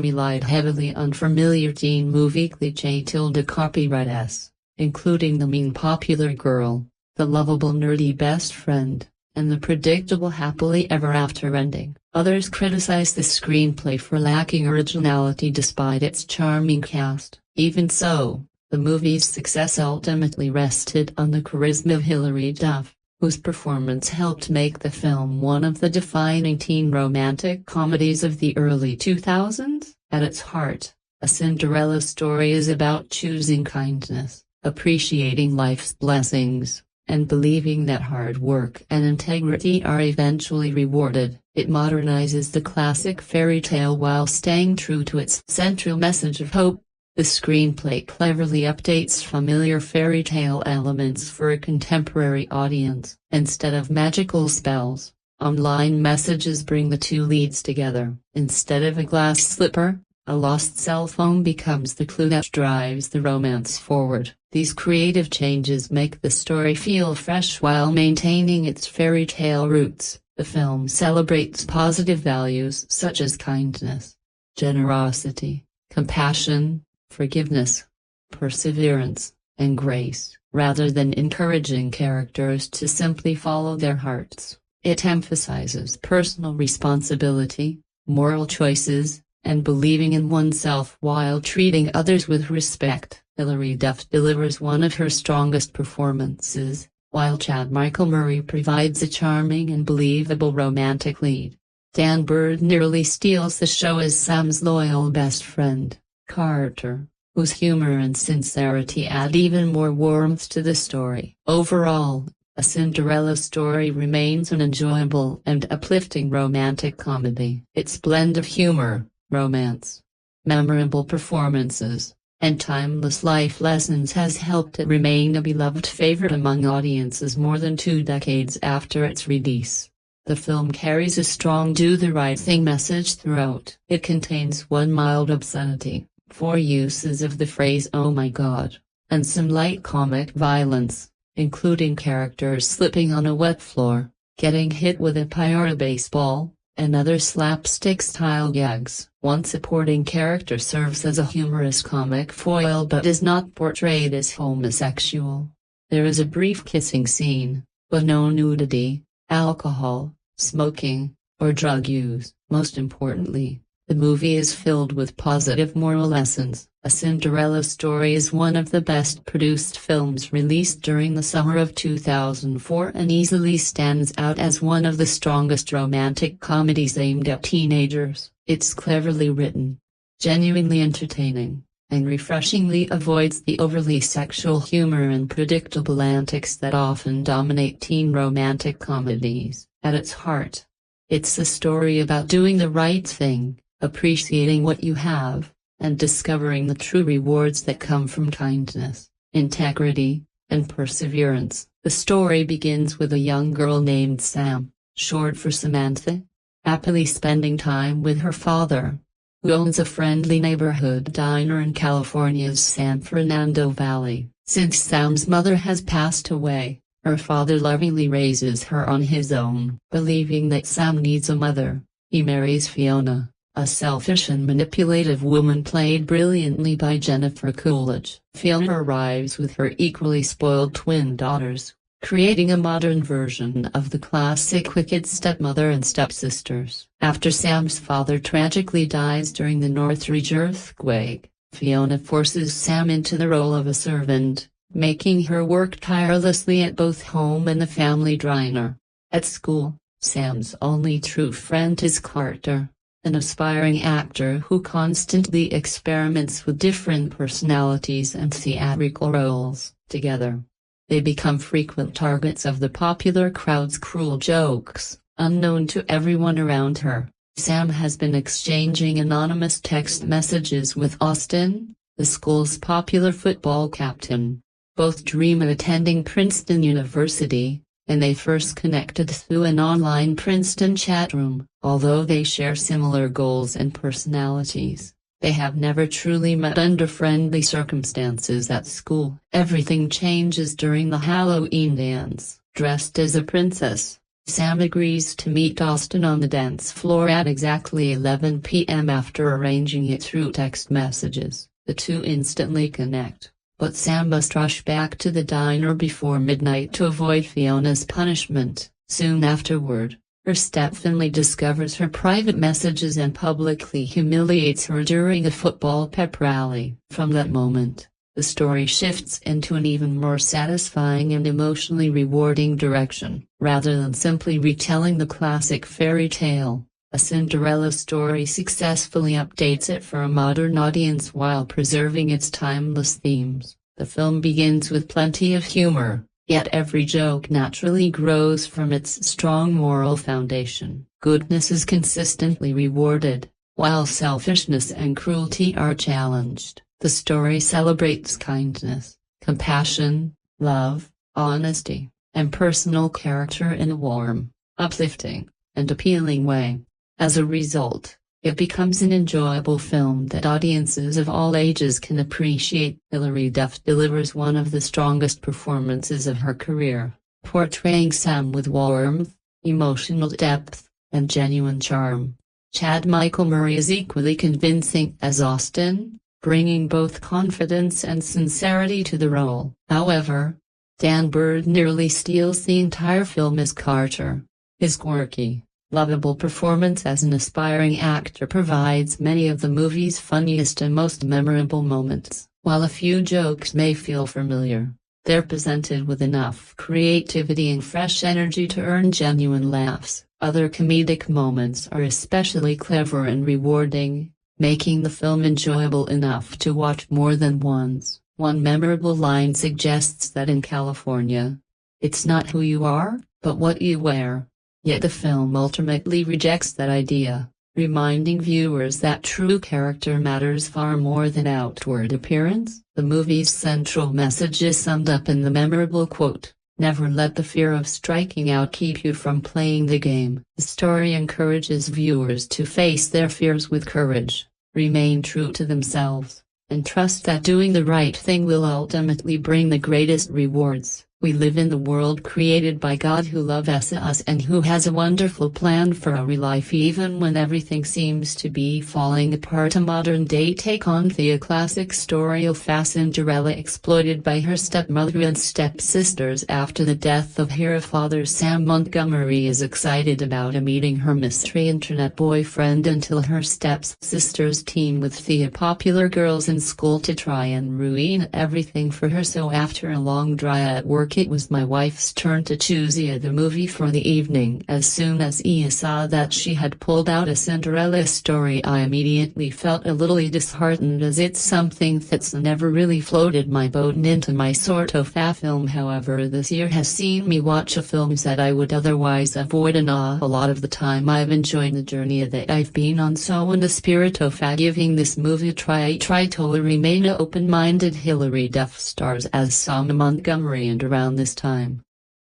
relied heavily on familiar teen movie cliché copyrights, including the mean popular girl, the lovable nerdy best friend, and the predictable happily ever after ending. Others criticized the screenplay for lacking originality despite its charming cast. Even so, the movie's success ultimately rested on the charisma of Hilary Duff, whose performance helped make the film one of the defining teen romantic comedies of the early 2000s. At its heart, A Cinderella Story is about choosing kindness, appreciating life's blessings, and believing that hard work and integrity are eventually rewarded. It modernizes the classic fairy tale while staying true to its central message of hope. The screenplay cleverly updates familiar fairy tale elements for a contemporary audience. Instead of magical spells, online messages bring the two leads together. Instead of a glass slipper, a lost cell phone becomes the clue that drives the romance forward. These creative changes make the story feel fresh while maintaining its fairy tale roots. The film celebrates positive values such as kindness, generosity, compassion, forgiveness, perseverance, and grace, rather than encouraging characters to simply follow their hearts. It emphasizes personal responsibility, moral choices, and believing in oneself while treating others with respect. Hilary Duff delivers one of her strongest performances, while Chad Michael Murray provides a charming and believable romantic lead. Dan Bird nearly steals the show as Sam's loyal best friend, Carter, whose humor and sincerity add even more warmth to the story. Overall, A Cinderella Story remains an enjoyable and uplifting romantic comedy. Its blend of humor, romance, memorable performances, and timeless life lessons has helped it remain a beloved favorite among audiences more than 2 decades after its release. The film carries a strong do-the-right-thing message throughout. It contains one mild obscenity, 4 uses of the phrase "oh my god," and some light comic violence, including characters slipping on a wet floor, getting hit with a pyro baseball, and other slapstick-style gags. One supporting character serves as a humorous comic foil but is not portrayed as homosexual. There is a brief kissing scene, but no nudity, alcohol, smoking, or drug use. Most importantly, the movie is filled with positive moral lessons. A Cinderella Story is one of the best-produced films released during the summer of 2004 and easily stands out as one of the strongest romantic comedies aimed at teenagers. It's cleverly written, genuinely entertaining, and refreshingly avoids the overly sexual humor and predictable antics that often dominate teen romantic comedies. At its heart, it's a story about doing the right thing, appreciating what you have, and discovering the true rewards that come from kindness, integrity, and perseverance. The story begins with a young girl named Sam, short for Samantha, happily spending time with her father, who owns a friendly neighborhood diner in California's San Fernando Valley. Since Sam's mother has passed away, her father lovingly raises her on his own. Believing that Sam needs a mother, he marries Fiona, a selfish and manipulative woman played brilliantly by Jennifer Coolidge. Fiona arrives with her equally spoiled twin daughters, creating a modern version of the classic wicked stepmother and stepsisters. After Sam's father tragically dies during the Northridge earthquake, Fiona forces Sam into the role of a servant, making her work tirelessly at both home and the family diner. At school, Sam's only true friend is Carter, an aspiring actor who constantly experiments with different personalities and theatrical roles. Together, they become frequent targets of the popular crowd's cruel jokes. Unknown to everyone around her, Sam has been exchanging anonymous text messages with Austin, the school's popular football captain. Both dream of attending Princeton University, and they first connected through an online Princeton chat room. Although they share similar goals and personalities, They have never truly met under friendly circumstances at school. Everything changes during the Halloween dance. Dressed as a princess, Sam agrees to meet Austin on the dance floor at exactly 11 p.m. After arranging it through text messages, the two instantly connect. But Sam must rush back to the diner before midnight to avoid Fiona's punishment. Soon afterward, her stepfamily discovers her private messages and publicly humiliates her during a football pep rally. From that moment, the story shifts into an even more satisfying and emotionally rewarding direction. Rather than simply retelling the classic fairy tale, A Cinderella Story successfully updates it for a modern audience while preserving its timeless themes. The film begins with plenty of humor, yet every joke naturally grows from its strong moral foundation. Goodness is consistently rewarded, while selfishness and cruelty are challenged. The story celebrates kindness, compassion, love, honesty, and personal character in a warm, uplifting, and appealing way. As a result, it becomes an enjoyable film that audiences of all ages can appreciate. Hilary Duff delivers one of the strongest performances of her career, portraying Sam with warmth, emotional depth, and genuine charm. Chad Michael Murray is equally convincing as Austin, bringing both confidence and sincerity to the role. However, Dan Bird nearly steals the entire film as Carter. His quirky, lovable performance as an aspiring actor provides many of the movie's funniest and most memorable moments. While a few jokes may feel familiar, they're presented with enough creativity and fresh energy to earn genuine laughs. Other comedic moments are especially clever and rewarding, making the film enjoyable enough to watch more than once. One memorable line suggests that in California, it's not who you are, but what you wear. Yet the film ultimately rejects that idea, reminding viewers that true character matters far more than outward appearance. The movie's central message is summed up in the memorable quote, "Never let the fear of striking out keep you from playing the game." The story encourages viewers to face their fears with courage, remain true to themselves, and trust that doing the right thing will ultimately bring the greatest rewards. We live in the world created by God who loves us and who has a wonderful plan for our life even when everything seems to be falling apart. A modern-day take on the classic story of A Cinderella, exploited by her stepmother and stepsisters after the death of her father. Sam Montgomery is excited about meeting her mystery internet boyfriend until her stepsisters team with the popular girls in school to try and ruin everything for her. So after a long dry at work, it was my wife's turn to choose the movie for the evening. As soon as saw that she had pulled out A Cinderella Story, I immediately felt a little disheartened, as it's something that's never really floated my boat and into my sort of a film. However, this year has seen me watch films that I would otherwise avoid, and a lot of the time I've enjoyed the journey that I've been on. So in the spirit of giving this movie a try to remain open-minded. Hilary Duff stars as Sam Montgomery, and around this time,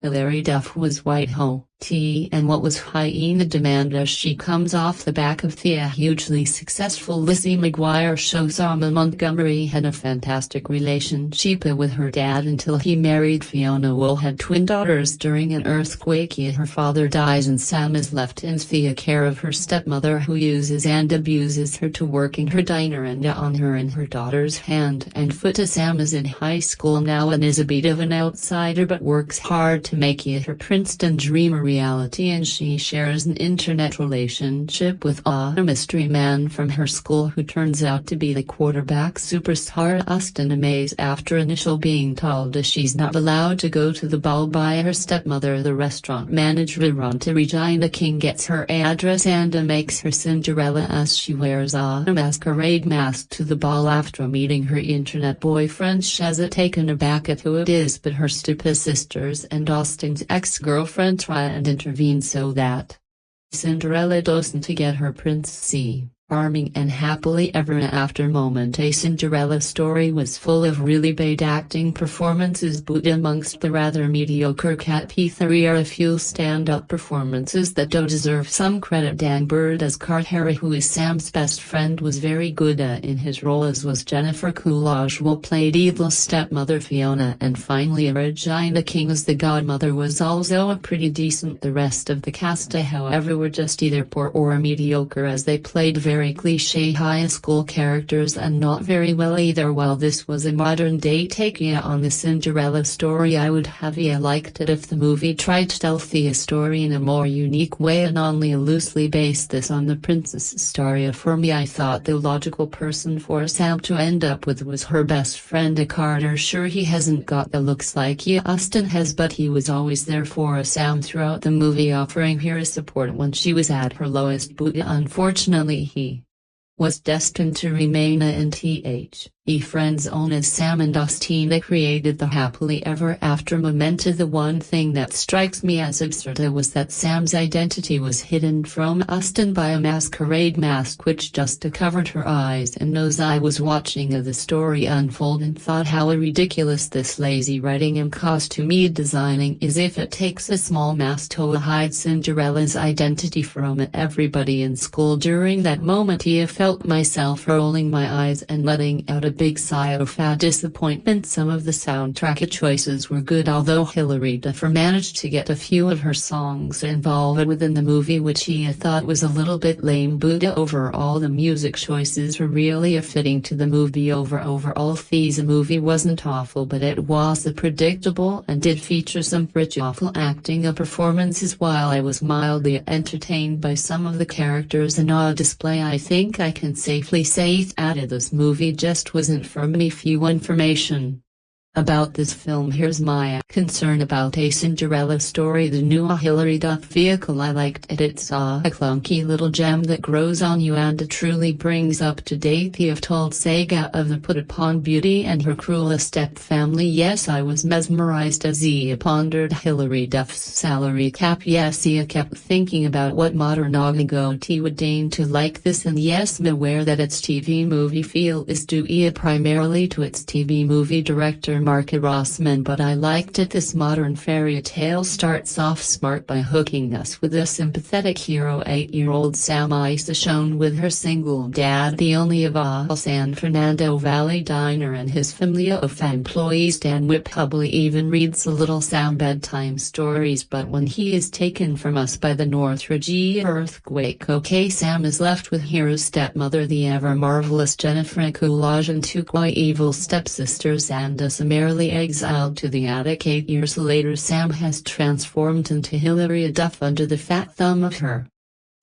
Hilary Duff was white hot and what was high in demand as she comes off the back of the hugely successful Lizzie McGuire show. Sam Montgomery had a fantastic relationship with her dad until he married Fiona. Will had twin daughters during an earthquake. Her father dies and Sam is left in the care of her stepmother, who uses and abuses her to work in her diner and on her and her daughter's hand and foot. Sam is in high school now and is a bit of an outsider, but works hard to make her Princeton dream a reality, and she shares an internet relationship with a mystery man from her school who turns out to be the quarterback superstar Austin Mays. After initially being told she's not allowed to go to the ball by her stepmother, the restaurant manager Regina King gets her address and makes her Cinderella as she wears a masquerade mask to the ball. After meeting her internet boyfriend, she's taken aback at who it is, but her stepsisters and Austin's ex-girlfriend try and intervene so that Cinderella doesn't get her princess. Charming and happily ever after moment. A Cinderella Story was full of really bad acting performances, but amongst the rather mediocre P3 are a few stand-up performances that do deserve some credit. Dan Bird as Carter, who is Sam's best friend, was very good in his role, as was Jennifer Coolidge, who played evil stepmother Fiona, and finally Regina King as the godmother was also pretty decent. The rest of the cast however were just either poor or mediocre, as they played very cliché high school characters and not very well either. While this was a modern day take on the Cinderella Story, I would have liked it if the movie tried to tell the story in a more unique way and only loosely based this on the princess story. For me, I thought the logical person for Sam to end up with was her best friend Carter. Sure, he hasn't got the looks like Austin has, but he was always there for Sam throughout the movie, offering her support when she was at her lowest, but unfortunately he was destined to remain friend zone as Sam and Austina created the happily ever after moment. The one thing that strikes me as absurd was that Sam's identity was hidden from Austin by a masquerade mask which just covered her eyes and nose. I was watching the story unfold and thought how ridiculous this lazy writing and costume designing is. If it takes a small mask to hide Cinderella's identity from everybody in school during that moment, I felt myself rolling my eyes and letting out a big sigh of disappointment. Some of the soundtrack choices were good, although Hilary Duff managed to get a few of her songs involved within the movie, which I thought was a little bit lame. But overall the music choices were really fitting to the movie. Overall the movie wasn't awful, but it was predictable and did feature some pretty awful acting performances. While I was mildly entertained by some of the characters on display, I think I can safely say that this movie just wasn't for me. Few information about this film. Here's my concern about A Cinderella Story. The new Hilary Duff vehicle, I liked it. It's a clunky little gem that grows on you and truly brings up to date the told saga of the put-upon beauty and her cruel step-family. Yes, I was mesmerized as I pondered Hilary Duff's salary cap. Yes, I kept thinking about what modern goatee would deign to like this, and yes, I'm aware that its TV movie feel is due primarily to its TV movie director Mark Rossman, but I liked it. This modern fairy tale starts off smart by hooking us with a sympathetic hero, 8-year-old Sam Isa, shown with her single dad, the only of a San Fernando Valley diner, and his family of employees. Dan Whip Hubley even reads a little Sam bedtime stories, but when he is taken from us by the Northridge earthquake, Sam is left with his stepmother, the ever marvelous Jennifer Coolidge, and two quite evil stepsisters, and summarily exiled to the attic. 8 years later, Sam has transformed into Hilary Duff under the fat thumb of her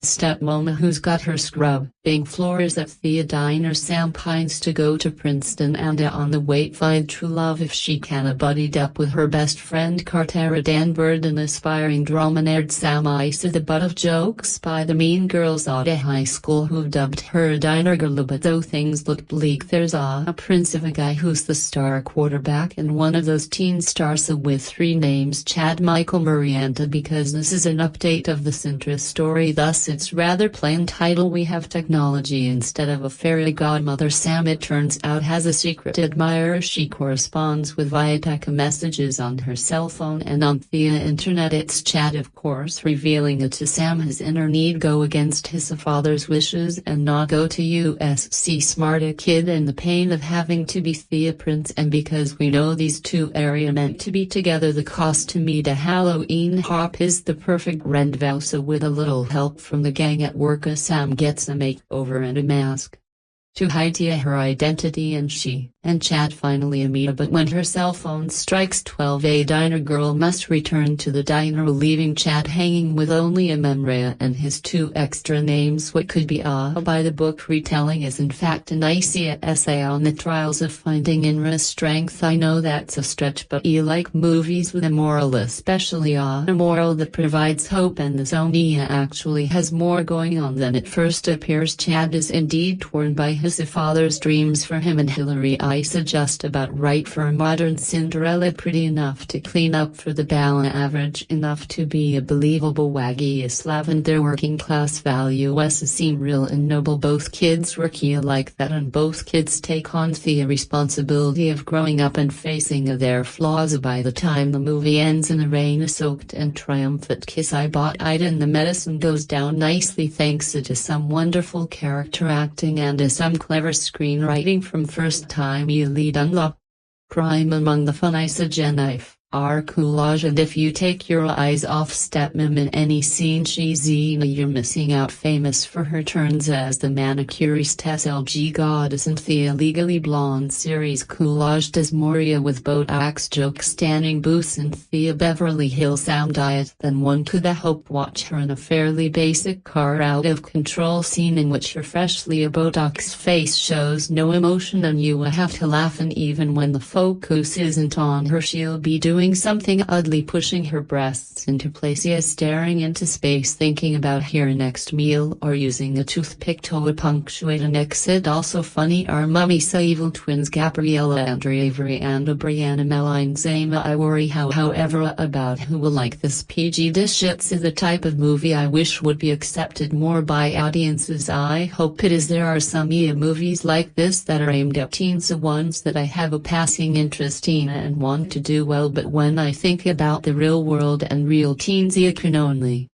stepmom, who's got her scrubbing floors at the diner. Sam pines to go to Princeton and on the way find true love if she can. Buddied up with her best friend Carter. Dan Bird, an aspiring drama nerd. Sam Isa, the butt of jokes by the mean girls at a high school who dubbed her diner girl. But though things look bleak, there's a prince of a guy who's the star quarterback and one of those teen stars with 3 names: Chad, Michael, Murray. And because this is an update of the Cinderella Story, thus its rather plain title, we have technology instead of a fairy godmother. Sam, it turns out, has a secret admirer she corresponds with via text messages on her cell phone and on the internet. It's Chad, of course, revealing it to Sam his inner need go against his father's wishes and not go to USC. Smart kid, and the pain of having to be the prince, and because we know these two are meant to be together, the costume to Halloween hop is the perfect rendezvous. So with a little help from the gang at work, Sam gets a makeover and a mask to hide her identity, and she and Chad finally meet. But when her cell phone strikes 12, a diner girl must return to the diner, leaving Chad hanging with only a memory and his 2 extra names. What could be a by-the-book retelling is in fact an icy essay on the trials of finding inner strength. I know that's a stretch, but I like movies with a moral, especially a moral that provides hope, and the Zonia actually has more going on than it first appears. Chad is indeed torn by his father's dreams for him and Hilary Isa just about right for a modern Cinderella, pretty enough to clean up for the ballad, average enough to be a believable waggiest lavender, working class values seem real and noble. Both kids were key like that, and both kids take on the responsibility of growing up and facing their flaws. By the time the movie ends in a rain-soaked and triumphant kiss, I bought it, and the medicine goes down nicely thanks to some wonderful character acting and some clever screenwriting from first-time lead unlock. Crime among the fun, Isa Jennifer R. Coolidge, and if you take your eyes off stepmom in any scene she's in, you're missing out. Famous for her turns as the manicurist SLG goddess in the Legally Blonde series, Coolidge does Moria with Botox jokes, standing booths and the Beverly Hills diet than one could hope. Watch her in a fairly basic car out of control scene in which her freshly Botox face shows no emotion and you have to laugh, and even when the focus isn't on her she'll be doing something oddly, pushing her breasts into place, staring into space, thinking about her next meal, or using a toothpick to punctuate an exit. Also funny are Mummy's evil twins Gabriella Andrea Avery and Brianna Meline Zama. I worry however about who will like this PG dish. It's the type of movie I wish would be accepted more by audiences. I hope it is. There are some movies like this that are aimed at teens, the ones that I have a passing interest in and want to do well, but when I think about the real world and real teens, I can only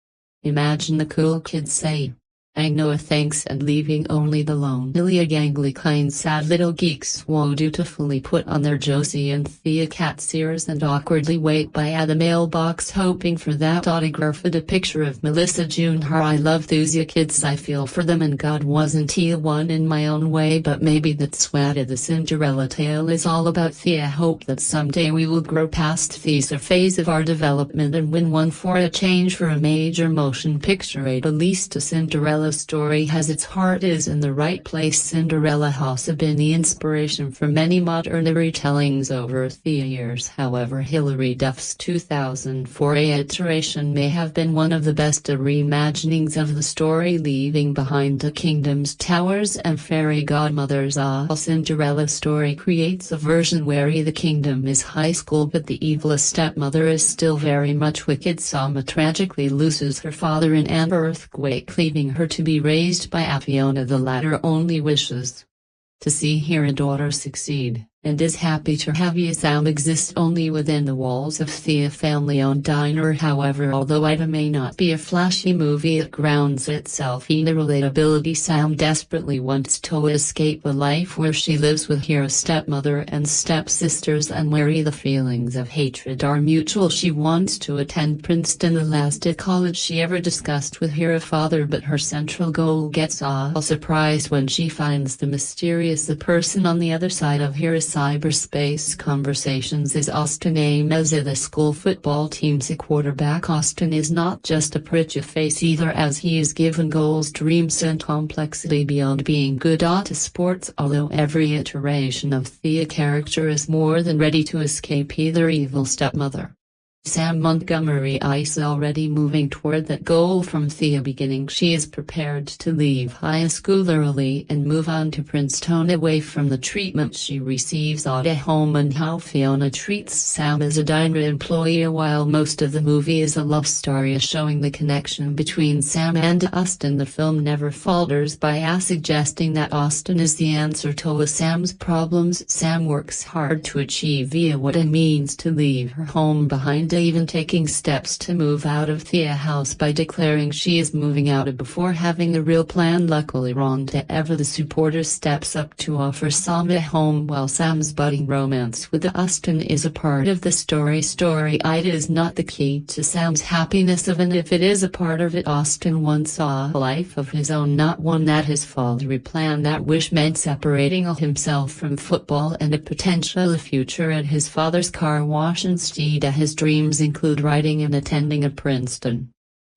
imagine the cool kids say, "I know a thanks," and leaving only the lonely, gangly, kind, sad little geeks who dutifully put on their Josie and Thea cat's ears and awkwardly wait by the mailbox hoping for that autographed a picture of Melissa June. I love those kids, I feel for them, and God wasn't one in my own way, but maybe that's what the Cinderella tale is all about. I hope that someday we will grow past this phase of our development and win one for a change for a major motion picture. At least a Cinderella Story has its heart is in the right place. Cinderella has been the inspiration for many modern retellings over the years. However, Hilary Duff's 2004 iteration may have been one of the best reimaginings of the story, leaving behind the kingdom's towers and fairy godmothers. A Cinderella Story creates a version where the kingdom is high school, but the evil stepmother is still very much wicked. Sama tragically loses her father in an earthquake, leaving her to be raised by Fiona. The latter only wishes to see her daughter succeed, and is happy to have Sam exist only within the walls of the family-owned diner. However, although it may not be a flashy movie, it grounds itself in the relatability. Sam desperately wants to escape a life where she lives with her stepmother and stepsisters and where the feelings of hatred are mutual. She wants to attend Princeton, the last college she ever discussed with her father, but her central goal gets a surprise when she finds the mysterious person on the other side of her cyberspace conversations. Is Austin named as the school football team's quarterback? Austin is not just a pretty face either, as he is given goals, dreams and complexity beyond being good at sports, although every iteration of the character is more than ready to escape either evil stepmother. Sam Montgomery is already moving toward that goal from the beginning. She is prepared to leave high school early and move on to Princeton, away from the treatment she receives at home, and how Fiona treats Sam as a diner employee. While most of the movie is a love story showing the connection between Sam and Austin, the film never falters by suggesting that Austin is the answer to Sam's problems. Sam works hard to achieve what it means to leave her home behind, even taking steps to move out of the house by declaring she is moving out before having a real plan. Luckily, Rhonda, ever the supporter, steps up to offer Sam a home, while Sam's budding romance with Austin is a part of the story. It is not the key to Sam's happiness, even if it is a part of it. Austin wants a life of his own, not one that his father planned. That wish meant separating himself from football and a potential future at his father's car wash. Instead, his dreams include writing and attending a Princeton,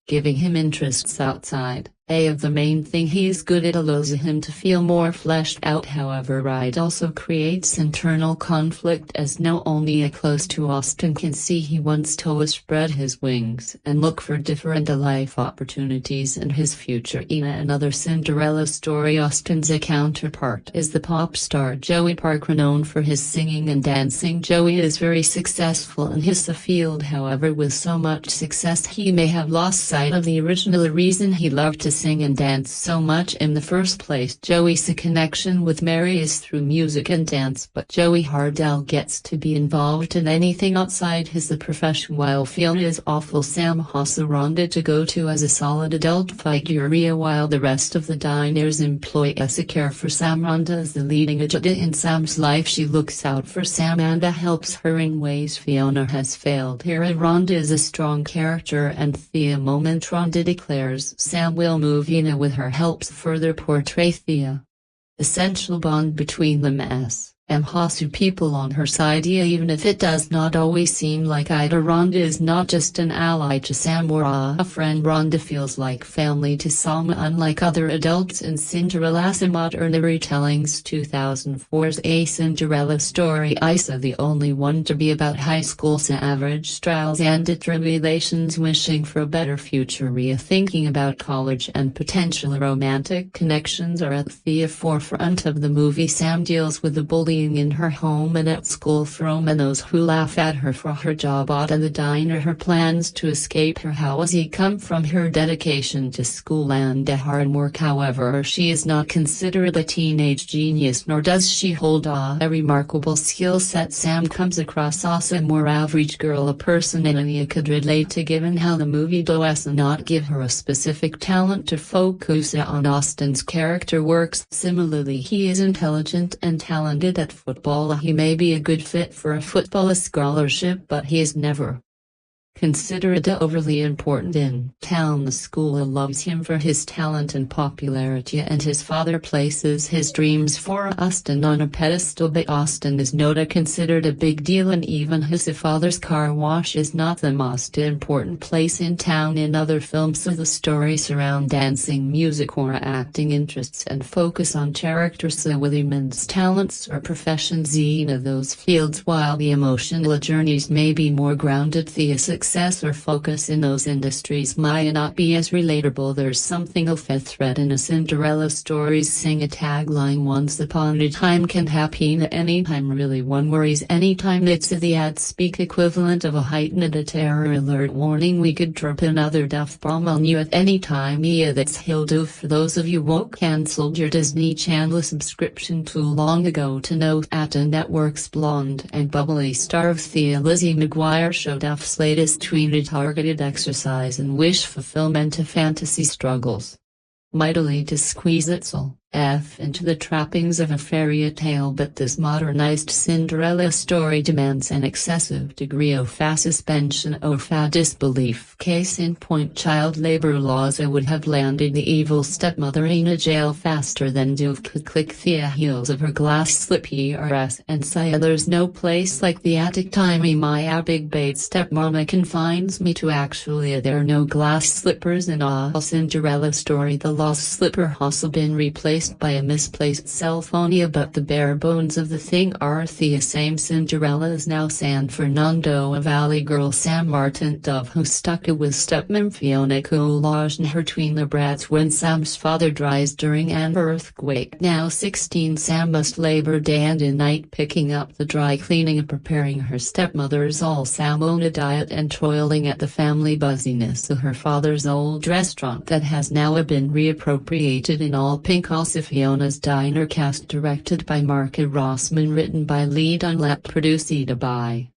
giving him interests outside A of the main thing he is good at allows him to feel more fleshed out. However, it also creates internal conflict, as not only a close to Austen can see he wants to spread his wings and look for different life opportunities in his future. In another Cinderella story, Austen's counterpart is the pop star Joey Parker. Known for his singing and dancing, Joey is very successful in his field. However, with so much success he may have lost sight of the original reason he loved to sing and dance so much in the first place. Joey's connection with Mary is through music and dance, but Joey hardly gets to be involved in anything outside his profession. While Fiona is awful, Sam has Rhonda to go to as a solid adult figure, while the rest of the diners employ as a care for Sam. Rhonda is the leading agent in Sam's life. She looks out for Sam and helps her in ways Fiona has failed. Here Rhonda is a strong character, and the moment Rhonda declares Sam will move in with her helps further portray the essential bond between them as has people on her side, even if it does not always seem like it. Rhonda is not just an ally to Sam or a friend. Rhonda feels like family to Sam. Unlike other adults in Cinderella's modern retellings, 2004's A Cinderella Story is the only one to be about high school's average trials and tribulations, wishing for a better future. Thinking about college and potential romantic connections are at the forefront of the movie. Sam deals with the bullying in her home and at school from those who laugh at her for her job at the diner. Her plans to escape her house come from her dedication to school and hard work. However, she is not considered a teenage genius, nor does she hold a remarkable skill set. Sam comes across as a more average girl, a person any could relate to, given how the movie does not give her a specific talent to focus on. Austen's character works similarly. He is intelligent and talented at football. He may be a good fit for a football scholarship, but he is never considered overly important in town. The school loves him for his talent and popularity, and his father places his dreams for Austen on a pedestal, but Austen is not considered a big deal, and even his father's car wash is not the most important place in town. In other films, the stories surround dancing, music, or acting interests and focus on characters with immense talents or professions in those fields, while the emotional journeys may be more grounded. The success or focus in those industries might not be as relatable. There's something of a thread in A Cinderella Story's sing a tagline, once upon a time can happen anytime. Really, one worries anytime. It's the ad speak equivalent of a heightened terror alert warning. We could drop another Duff bomb on you at any time. That's Hilda. For those of you who cancelled your Disney Channel subscription too long ago, to note at a network's blonde and bubbly star of the Lizzie McGuire show, Duff's latest tweeted targeted exercise and wish fulfillment to fantasy struggles mightily to squeeze its all into the trappings of a fairy tale, but this modernized Cinderella story demands an excessive degree of suspension of disbelief. Case in point, child labor laws would have landed the evil stepmother in a jail faster than Duff could click the heels of her glass slip and say there's no place like the attic. Time my big bait stepmama confines me to. Actually, there are no glass slippers in A Cinderella Story. The lost slipper has been replaced by a misplaced cell phone, but the bare bones of the thing are the same. Cinderella is now San Fernando Valley girl Sam Martin Dove, who stuck with stepmom Fiona Coolidge and her tween the brats when Sam's father dies during an earthquake. Now 16, Sam must labor day and night picking up the dry cleaning and preparing her stepmother's all Sam on a diet and toiling at the family buzziness of her father's old restaurant that has now been reappropriated in all pink. Fiona's Diner, cast directed by Mark Rossman, written by Lee Dunlap, produced by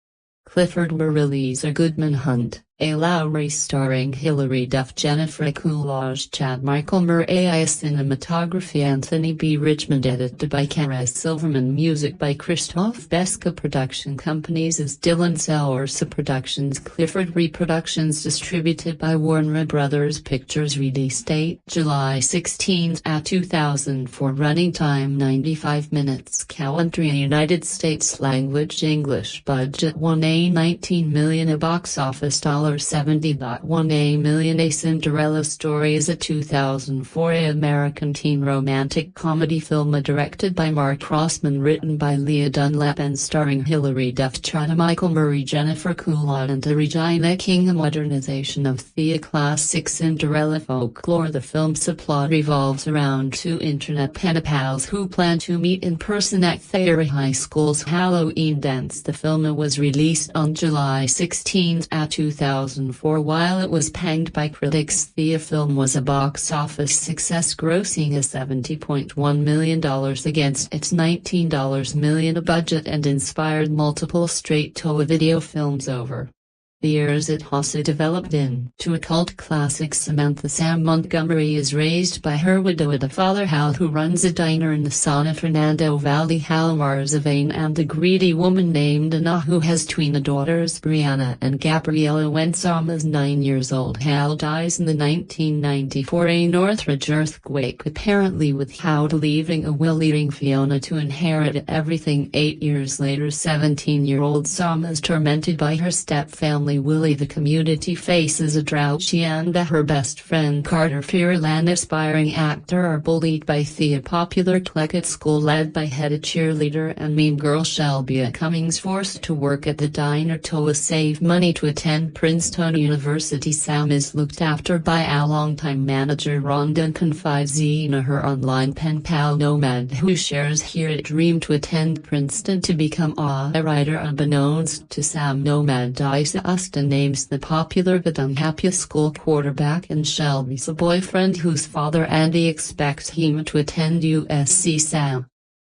Clifford Willis, A Goodman Hunt, A Lowry, starring Hilary Duff, Jennifer Coolidge, Chad Michael Murray. Cinematography Anthony B. Richmond, edited by Kara Silverman, music by Christoph Beska. Production companies is Dylan Sellers Productions, Clifford Reproductions, distributed by Warner Brothers Pictures. Release date July 16, 2004. Running time 95 minutes. Country United States. Language English. Budget $1.19 million. Box office $1 $70.1 million. A Cinderella Story is a 2004 American teen romantic comedy film directed by Mark Crossman, written by Leah Dunlap and starring Hilary, Duff, Michael Murray, Jennifer Coolidge and Regina King. A modernization of the classic Cinderella folklore. The film's plot revolves around two internet pen pals who plan to meet in person at their high school's Halloween dance. The film was released on July 16, 2004. While it was panned by critics, the film was a box office success, grossing $70.1 million against its $19 million budget, and inspired multiple straight-to-video films over the years. It also developed into a cult classic. Samantha Sam Montgomery is raised by her widow and father Hal, who runs a diner in the San Fernando Valley. Hal marries a vain and a greedy woman named Anna, who has twin daughters Brianna and Gabriella. When Sam is 9 years old, Hal dies in the 1994 Northridge earthquake, apparently with Hal leaving a will, leading Fiona to inherit everything. 8 years later, 17-year-old Sam is tormented by her stepfamily Willie. The community faces a drought. She and her best friend Carter Fearl, an aspiring actor, are bullied by the popular clique at school led by head cheerleader and meme girl Shelby Cummings. Forced to work at the diner to save money to attend Princeton University, Sam is looked after by a longtime manager Rhonda and confides in her online pen pal Nomad, who shares her dream to attend Princeton to become a writer. Unbeknownst to Sam, Nomad dies. Austin names the popular but unhappy school quarterback and Shelby's boyfriend, whose father Andy expects him to attend USC. Sam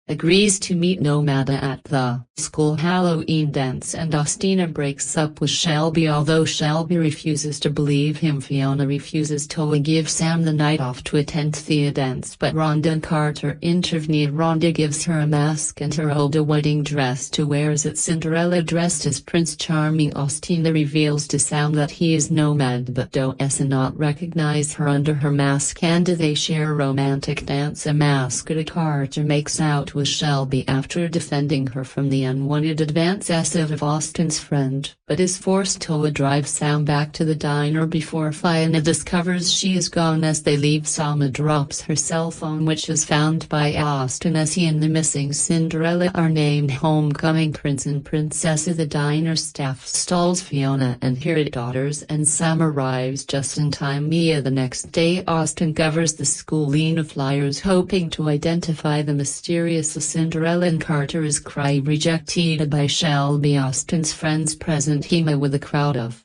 agrees to meet Nomad at the school Halloween dance, and Austin breaks up with Shelby. Although Shelby refuses to believe him, Fiona refuses to give Sam the night off to attend the dance, but Rhonda and Carter intervene. Rhonda gives her a mask and her old wedding dress to wear as Cinderella, dressed as Prince Charming. Austin reveals to Sam that he is Nomad but does not recognize her under her mask, and they share a romantic dance. A masked Carter makes out with Shelby after defending her from the unwanted advances of Austin's friend, but is forced to drive Sam back to the diner before Fiona discovers she is gone. As they leave, Sam drops her cell phone, which is found by Austin as he and the missing Cinderella are named homecoming prince and princess. The diner staff stalls Fiona and her daughters, and Sam arrives just in time. The next day, Austin covers the school in flyers hoping to identify the mysterious Cinderella, and Carter is rejected by Shelby. Austin's friends present him with a crowd of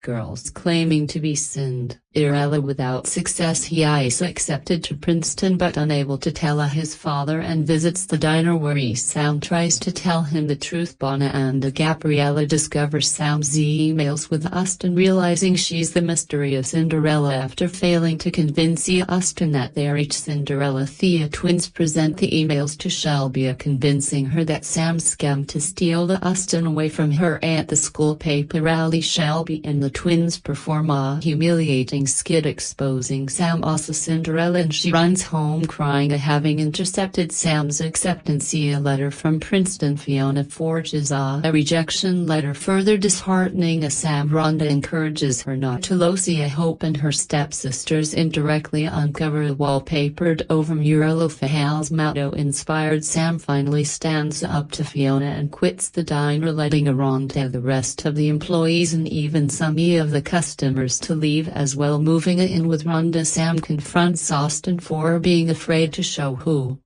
girls claiming to be Cinderella. Without success, he is accepted to Princeton but unable to tell his father, and visits the diner where Sam tries to tell him the truth. Bona and Gabriella discover Sam's emails with Austin, realizing she's the mysterious Cinderella. After failing to convince Austin that they're each Cinderella, the twins present the emails to Shelby, convincing her that Sam scammed to steal Austin away from her at the school paper rally. Shelby and the twins perform a humiliating skit exposing Sam as a Cinderella, and she runs home crying, having intercepted Sam's acceptance letter from Princeton. Fiona forges a rejection letter, further disheartening Sam. Rhonda encourages her not to lose hope, and her stepsisters indirectly uncover a wallpapered over mural of Hal's motto. Inspired, Sam finally stands up to Fiona and quits the diner, letting Rhonda, the rest of the employees and even some of the customers to leave as well. Moving in with Rhonda, Sam confronts Austin for being afraid to show who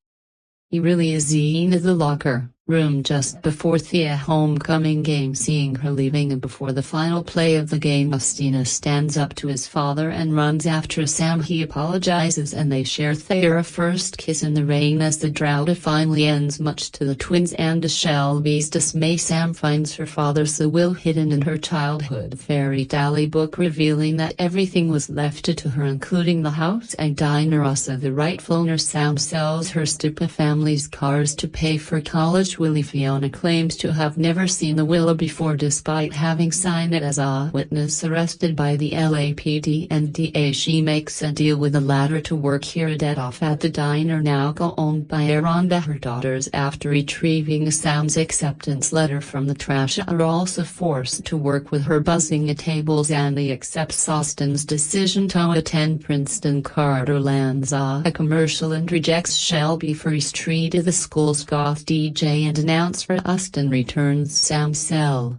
he really is in the locker room just before the homecoming game. Seeing her leaving and before the final play of the game, Austin stands up to his father and runs after Sam. He apologizes and they share their first kiss in the rain. As the drought finally ends, much to the twins and Shelby's dismay, Sam finds her father's will hidden in her childhood fairy tale book, revealing that everything was left to her, including the house and diner. Also the rightful owner. Sam sells her stupid family's cars to pay for college Willie Fiona claims to have never seen the will before despite having signed it as a witness arrested by the LAPD and DA. She makes a deal with the latter to work here at Duff at the diner now owned by Rhonda. Her daughters, after retrieving Sam's acceptance letter from the trash, are also forced to work with her buzzing at tables. Andy accepts Austin's decision to attend Princeton. Carter lands a commercial and rejects Shelby for his treat to the school's goth DJ and announcer. Austin returns Sam's cell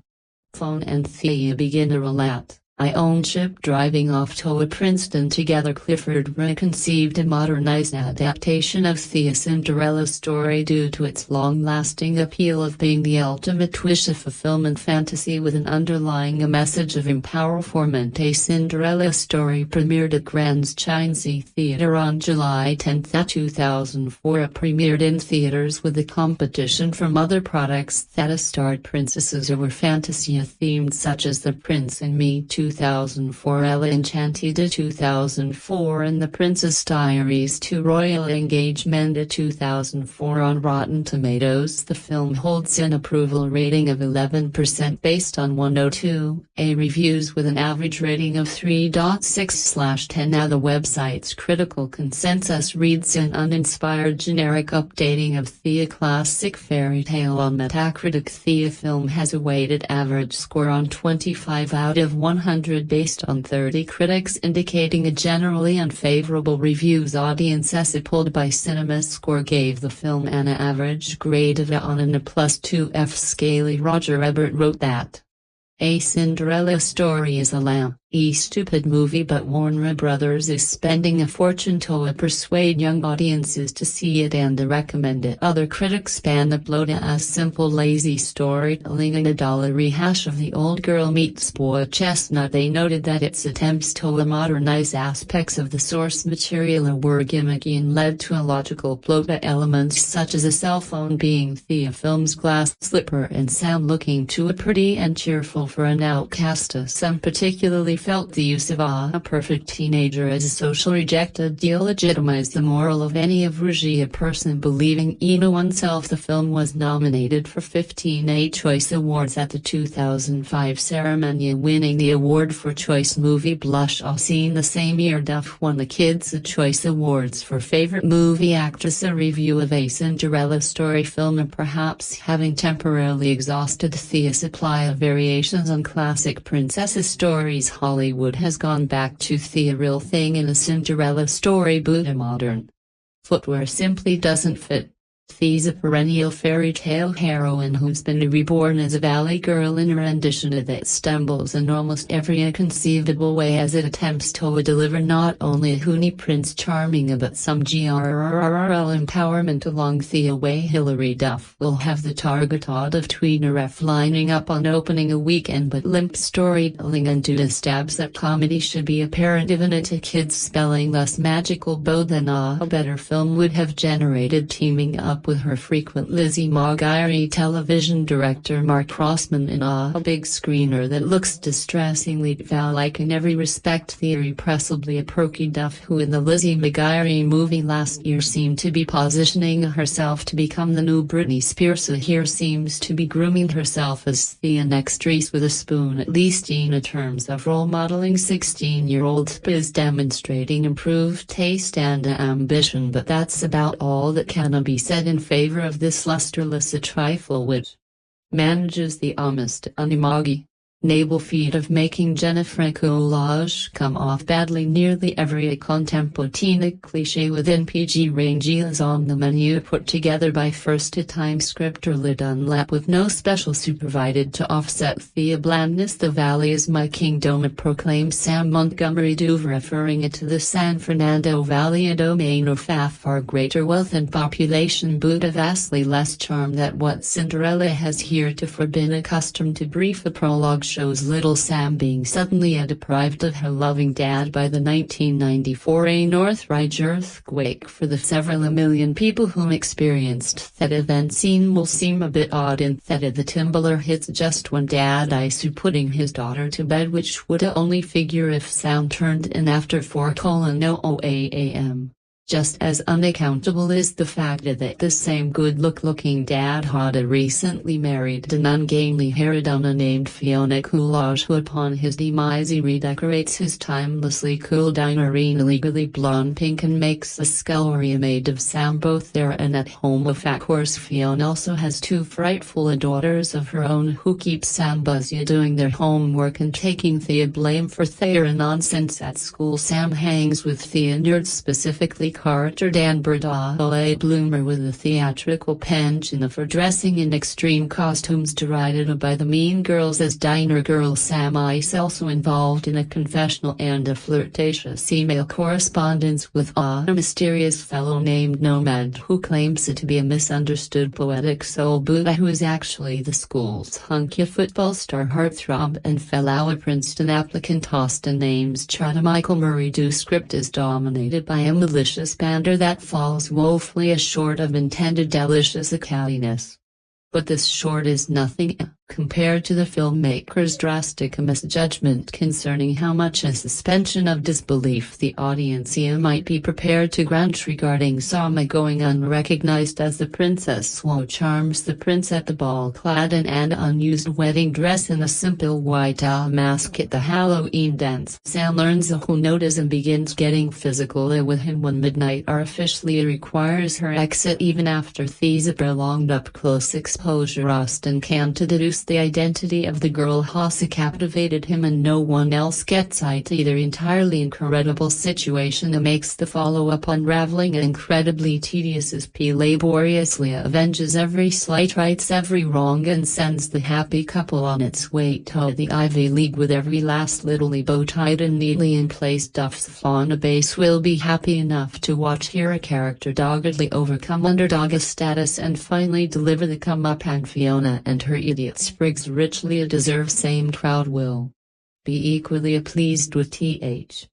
phone and Thea begin a relate. I own ship driving off to Princeton together. Clifford conceived a modernized adaptation of The Cinderella Story due to its long-lasting appeal of being the ultimate wish-fulfillment fantasy with an underlying message of empowerment. A Cinderella Story premiered at Grand Chelsea Theatre on July 10, 2004. It premiered in theaters with the competition from other products that starred princesses or were fantasy-themed, such as The Prince and Me 2004, Ella Enchanted 2004, and The Princess Diaries 2 Royal Engagement 2004. On Rotten Tomatoes, the film holds an approval rating of 11% based on 102 reviews with an average rating of 3.6/10. Now the website's critical consensus reads an uninspired generic updating of the classic fairy tale. On Metacritic, the film has a weighted average score on 25 out of 100 based on 30 critics, indicating a generally unfavorable reviews. Audiences polled by CinemaScore gave the film an average grade of A on an A+2F scale. Roger Ebert wrote that A Cinderella Story is a stupid movie, but Warner Brothers is spending a fortune to persuade young audiences to see it and recommend it. Other critics span the plot as simple lazy storytelling and a dull rehash of The Old Girl Meets Boy Chestnut. They noted that its attempts to modernize aspects of the source material were gimmicky and led to illogical plot elements such as a cell phone being the film's glass slipper and Sam looking too pretty and cheerful for an outcast. Some particularly felt the use of a perfect teenager as a social rejected delegitimized the moral of any average person believing in oneself. The film was nominated for 15 Choice Awards at the 2005 ceremony, winning the award for Choice Movie Blush. Seen the same year, Duff won the Kids' Choice Awards for Favorite Movie Actress. A review of A Cinderella Story film, perhaps having temporarily exhausted the supply of variations on classic princess stories, Hollywood has gone back to the real thing in A Cinderella Story. Buddha modern footwear simply doesn't fit. Thea's a perennial fairy tale heroine who's been reborn as a valley girl in a rendition that stumbles in almost every conceivable way as it attempts to deliver not only a hoony Prince Charming but some GRRRL empowerment along the way. Hilary Duff will have the target odd of tweener lining up on opening a weekend, but limp storytelling and due to stabs that comedy should be apparent even at a kid's spelling less magical bow than a better film would have generated. Teaming up with her frequent Lizzie McGuire, television director Mark Crossman in a big screener that looks distressingly like in every respect. The irrepressibly perky Duff, who in the Lizzie McGuire movie last year seemed to be positioning herself to become the new Britney Spears, here seems to be grooming herself as the next Reese Witherspoon, at least in terms of role modeling. 16-year-old is demonstrating improved taste and ambition, but that's about all that can be said in favor of this lusterless trifle which manages the almost unimagi naval feat of making Jennifer Coolidge come off badly. Nearly every contemplative cliché within PG range is on the menu, put together by first-time scripter Lee Dunlap with no special supervised to offset the blandness. The valley is my kingdom, proclaimed Sam Montgomery Dove, referring it to the San Fernando Valley, a domain of far greater wealth and population, but vastly less charm than what Cinderella has heretofore been accustomed to. Brief prologue shows little Sam being suddenly deprived of her loving dad by the 1994 Northridge earthquake. For the several million people who experienced that event, scene will seem a bit odd in that the timber hits just when Dad is putting his daughter to bed, which would only figure if Sam turned in after 4:00 a.m. Just as unaccountable is the fact that the same good-looking dad had recently married an ungainly Haradonna named Fiona Coolidge, who upon his demise redecorates his timelessly cool diner in illegally blonde pink and makes a scullery maid of Sam both there and at home. Of course, Fiona also has two frightful daughters of her own who keep Sam busy doing their homework and taking Thea blame for Thea nonsense at school. Sam hangs with Thea nerds, specifically Carter Danbert, a bloomer with a theatrical penchant for dressing in extreme costumes derided by the mean girls as diner girl. Sam is also involved in a confessional and a flirtatious email correspondence with a mysterious fellow named Nomad, who claims to be a misunderstood poetic soul Buddha who is actually the school's hunky football star heartthrob and fellow Princeton applicant. Austin names Charter Michael Murray. The script is dominated by a malicious banter that falls woefully short of intended delicious cattiness. But this short is nothing compared to the filmmaker's drastic misjudgment concerning how much a suspension of disbelief the audience might be prepared to grant regarding Sama going unrecognized as the princess who charms the prince at the ball clad in an unused wedding dress and a simple white mask at the Halloween dance. Sam learns who notices and begins getting physical with him when midnight artificially requires her exit even after Thea's prolonged up-close exposure. Austin can deduce the identity of the girl who captivated him, and no one else gets it either. Entirely incredible situation makes the follow-up unraveling and incredibly tedious as P laboriously avenges every slight, rights every wrong, and sends the happy couple on its way to the Ivy League with every last little bow tied and neatly in place. Duff's fauna base will be happy enough to watch here a character doggedly overcome underdog status and finally deliver the come-up, and Fiona and her idiot Spriggs richly deserve. Same crowd will be equally pleased with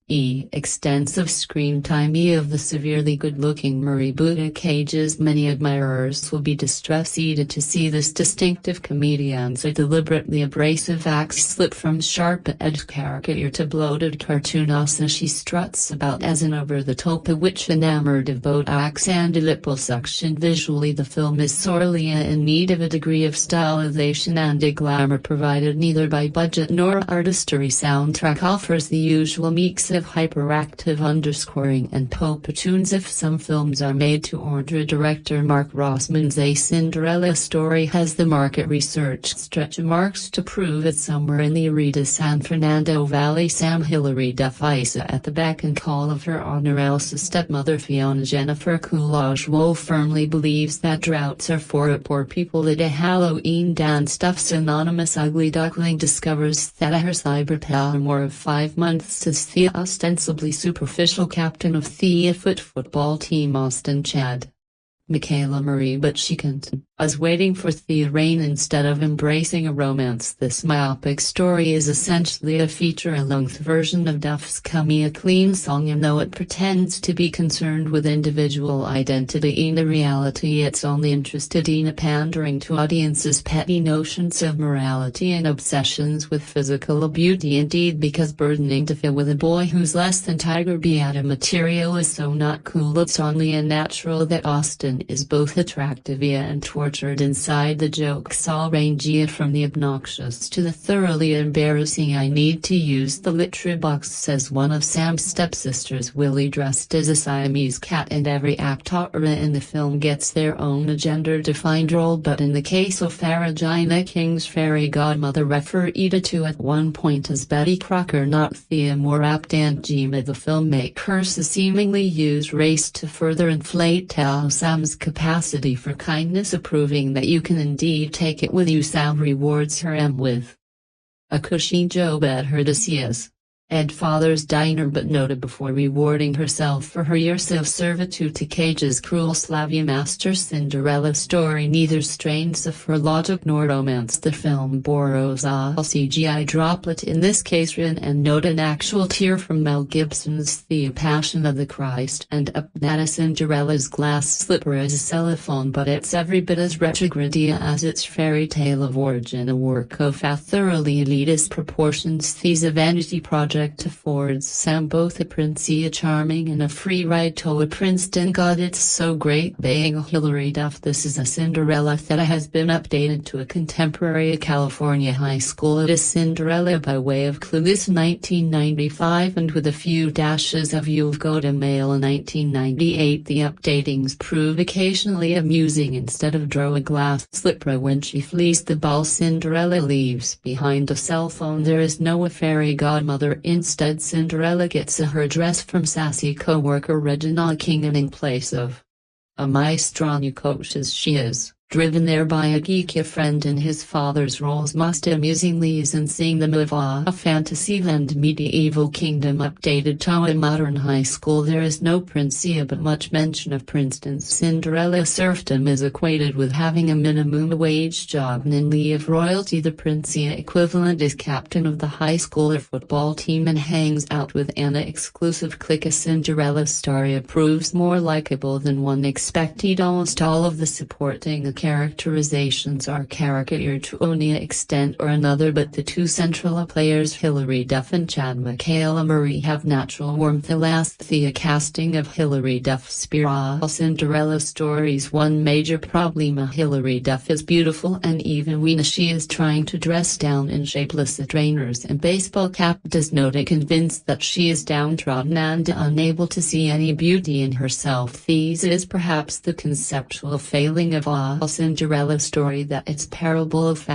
extensive screen time of the severely good-looking Murray Buddha cages. Many admirers will be distressed to see this distinctive comedian's deliberately abrasive acts slip from sharp-edged caricature to bloated cartooness as she struts about as an over-the-top witch enamored of Botox and liposuction. Visually, the film is sorely in need of a degree of stylization and glamour provided neither by budget nor artistry. Soundtrack offers the usual mix of hyperactive underscoring and pop tunes. If some films are made to order, director Mark Rossman's A Cinderella Story has the market research stretch marks to prove it. Somewhere in the Arita San Fernando Valley, Sam Hilary Duff Isa at the beck and call of her honor Elsa stepmother Fiona Jennifer Coolidge firmly believes that droughts are for poor people at a Halloween dance. Duff's anonymous ugly duckling discovers that her cyber more of 5 months as the ostensibly superficial captain of the football team Austin Chad Michaela Marie, but she can't, is waiting for the rain instead of embracing a romance. This myopic story is essentially a feature-length version of Duff's Come A Clean song, and though it pretends to be concerned with individual identity, in the reality it's only interested in pandering to audiences' petty notions of morality and obsessions with physical beauty. Indeed, because burdening to feel with a boy who's less than Tiger Beata material is so not cool, it's only natural that Austin is both attractive and tortured inside. The jokes all range from the obnoxious to the thoroughly embarrassing. I need to use the litter box, says one of Sam's stepsisters, Willie, dressed as a Siamese cat, and every actor in the film gets their own gender-defined role. But in the case of Regina King's fairy godmother referred to at one point as Betty Crocker, not Thea, more apt Aunt Jemima, the filmmakers seemingly use race to further inflate Sam's capacity for kindness, proving that you can indeed take it with you. Sam rewards her with a cushy job at her Odysseus and father's diner, but noted before rewarding herself for her years of servitude to Cage's cruel Slavia master. Cinderella Story neither strains for logic nor romance. The film borrows a CGI droplet, in this case and note an actual tear from Mel Gibson's The Passion of the Christ, and up that Cinderella's glass slipper is a cellophane, but it's every bit as retrograde as its fairy tale of origin, a work of thoroughly elitist proportions. These a vanity project project affords Sam both a Princea Charming and a free ride to a Princeton. God, it's so great being Hilary Duff. This is a Cinderella that has been updated to a contemporary California high school. It is Cinderella by way of Coolidge 1995 and with a few dashes of You've Got a Mail 1998. The updatings prove occasionally amusing. Instead of draw a glass slipper when she flees the ball, Cinderella leaves behind a cell phone. There is no fairy godmother. Instead, Cinderella gets her dress from sassy co-worker Regina King, and in place of a maestrana coach as she is driven there by a geeky friend in his father's roles. Most amusingly is in seeing them of a Fantasyland medieval kingdom updated to a modern high school. There is no Princea but much mention of Princeton's Cinderella serfdom is equated with having a minimum wage job, and in lieu of royalty the Princea equivalent is captain of the high schooler football team and hangs out with Anna exclusive clique. A Cinderella Story proves more likable than one expected. Almost all of the supporting characterizations are caricatured to only an extent or another, but the two central players Hilary Duff and Chad Michaela Murray have natural warmth. The last casting of Hilary Duff's A Cinderella Story's one major problem: Hilary Duff is beautiful, and even when she is trying to dress down in shapeless trainers and baseball cap does not convinced that she is downtrodden and unable to see any beauty in herself. This is perhaps the conceptual failing of A Cinderella Story, that its parable of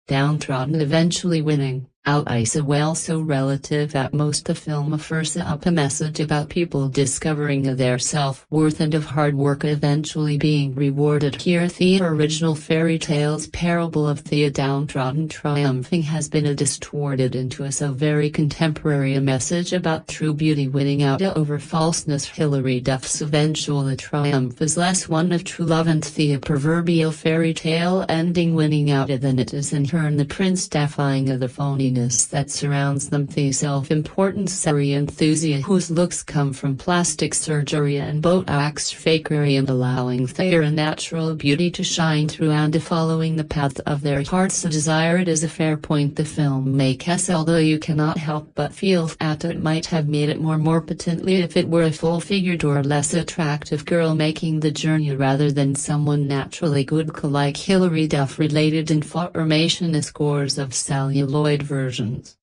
downtrodden eventually winning out is well so relative at most. The film offers up a message about people discovering their self-worth and of hard work eventually being rewarded. Here the original fairy tale's parable of the downtrodden triumphing has been distorted into a so very contemporary message about true beauty winning out over falseness. Hilary Duff's eventual triumph is less one of true love and the proverbial fairy tale ending winning out than it is in turn the prince defying the phoniness that surrounds them. The self-important Surrey enthusiast whose looks come from plastic surgery and Botox fakery, and allowing their natural beauty to shine through and following the path of their heart's desire. It is a fair point the film makes, although you cannot help but feel that it might have made it more potently if it were a full-figured or less attractive girl making the journey rather than someone naturally good like Hilary Duff. Related information: scores of celluloid versions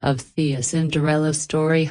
of the Cinderella Story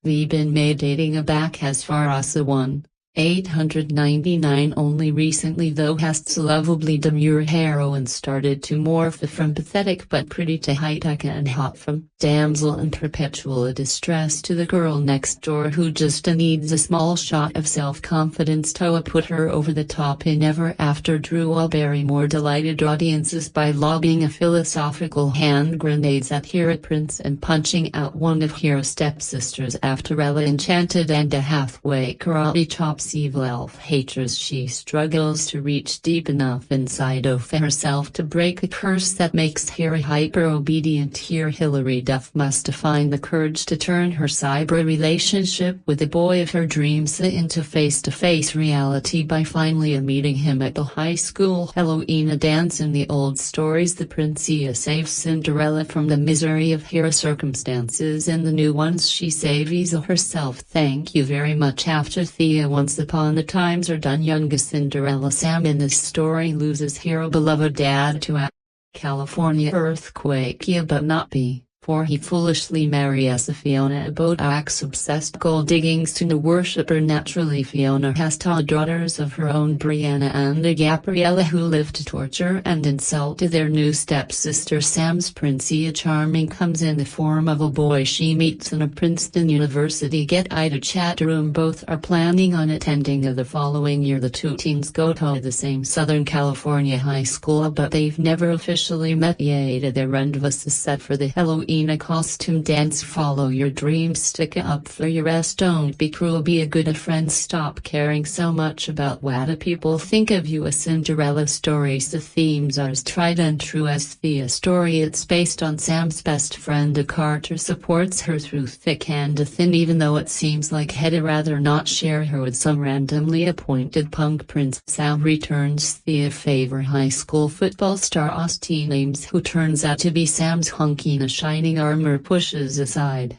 we've been made dating back as far as the 1/899. Only recently though has the lovably demure heroine started to morph from pathetic but pretty to high-tech and hot, from damsel in perpetual distress to the girl next door who just needs a small shot of self-confidence to put her over the top. In Ever After, Drew Barrymore delighted audiences by lobbing a philosophical hand grenades at her prince and punching out one of her stepsisters after Ella enchanted and a halfway karate chops evil elf haters. She struggles to reach deep enough inside of herself to break a curse that makes her hyper-obedient. Here Hilary Duff must find the courage to turn her cyber relationship with the boy of her dreams into face-to-face reality by finally meeting him at the high school Halloween dance. In the old stories the Princea saves Cinderella from the misery of her circumstances. In the new ones she saves herself. Thank you very much. After Thea Once Upon a Times are done, young Cinderella Sam in this story loses her beloved dad to a California earthquake, but not be, for he foolishly marries Fiona, a Botox-obsessed gold-digging Suna-worshipper. Naturally Fiona has two daughters of her own, Brianna and Gabriella, who live to torture and insult their new stepsister. Sam's Princea Charming comes in the form of a boy she meets in a Princeton University get-ida chat room. Both are planning on attending the following year. The two teens go to the same Southern California high school, but they've never officially met yet. Their rendezvous is set for the Halloween a costume dance. Follow your dreams, stick up for your rest, don't be cruel, be a good friend, stop caring so much about what people think of you. A Cinderella Story. The themes are as tried and true as the story. It's based on Sam's best friend Carter supports her through thick and thin, even though it seems like he'd rather not share her with some randomly appointed punk prince. Sam returns the favor high school football star Austin Ames, who turns out to be Sam's hunky in a shining armor, pushes aside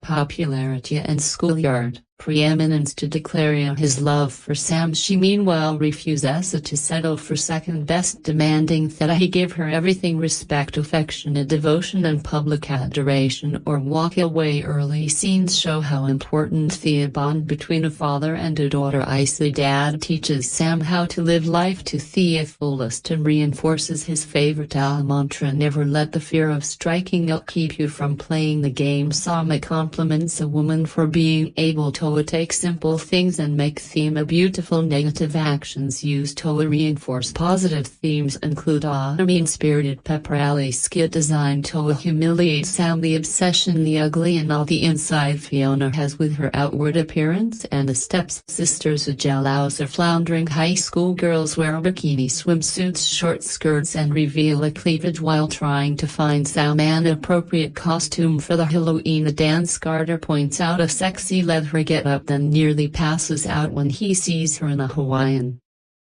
popularity and schoolyard preeminence to declare his love for Sam. She meanwhile refuses to settle for second best, demanding that he give her everything: respect, affectionate devotion and public adoration, or walk away. Early scenes show how important the bond between a father and a daughter is. The dad teaches Sam how to live life to the fullest and reinforces his favorite mantra: never let the fear of striking out keep you from playing the game. Sam compliments a woman for being able to take simple things and make them beautiful. Negative actions used to reinforce positive themes include a mean-spirited pep rally skit designed to humiliate Sam, the obsession the ugly and all the inside Fiona has with her outward appearance, and the stepsisters who allows her floundering high school girls wear bikini swimsuits, short skirts and reveal a cleavage while trying to find Sam an appropriate costume for the Halloween dance. Carter points out a sexy leather get up, then nearly passes out when he sees her in a Hawaiian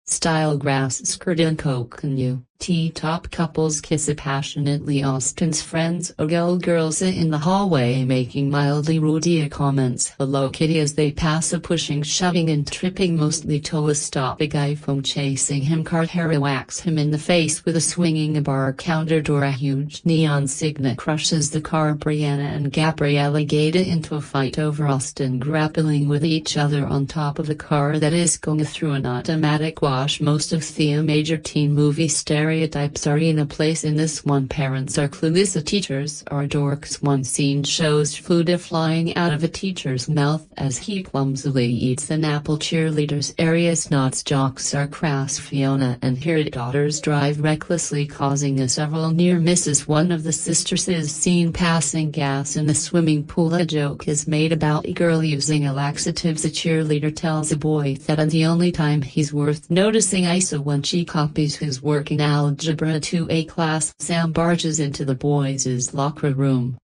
style grass skirt and coconut T-top. Couples kiss passionately. Austin's friends ogle girls in the hallway, making mildly rude comments "Hello Kitty" as they pass, pushing, shoving and tripping, mostly to stop a guy from chasing him. Carter whacks him in the face with a swinging bar counter door. A huge neon signet crushes the car. Brianna and Gabriella get into a fight over Austin grappling with each other on top of a car that is going through an automatic wash. Most of the major teen movie stereotypes are in a place in this one. Parents are clueless, teachers are dorks. One scene shows food flying out of a teacher's mouth as he clumsily eats an apple. Cheerleaders areas knots, jocks are crass. Fiona and her daughters drive recklessly, causing several near misses. One of the sisters is seen passing gas in the swimming pool. A joke is made about a girl using a laxatives. A cheerleader tells a boy that the only time he's worth noticing is when she copies his work in algebra to a class. Sam barges into the boys' locker room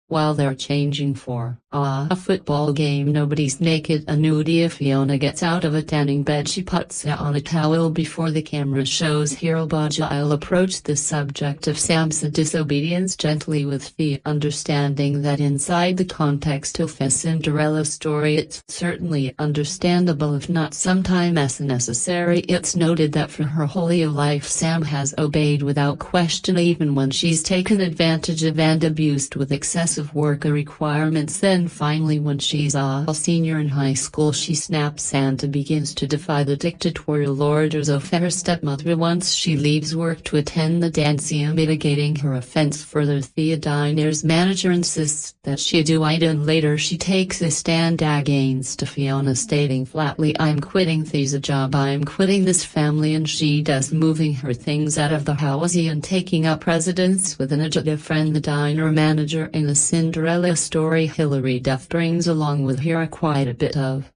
while they're changing for a football game. Nobody's naked. A nude Fiona gets out of a tanning bed. She puts on a towel before the camera shows her body. I'll approach the subject of Sam's disobedience gently, with the understanding that inside the context of A Cinderella Story it's certainly understandable, if not sometimes necessary. It's noted that for her whole life Sam has obeyed without question, even when she's taken advantage of and abused with excessive work requirements. Then finally, when she's a senior in high school, she snaps and begins to defy the dictatorial orders of her stepmother. Once she leaves work to attend the dance, mitigating her offense further, the diner's manager insists that she do it, and later she takes a stand against Fiona, stating flatly, "I'm quitting this job, I'm quitting this family," and she does, moving her things out of the house and taking up residence with an adjective friend. The diner manager in The Cinderella Story, Hilary Duff, brings along with her quite a bit of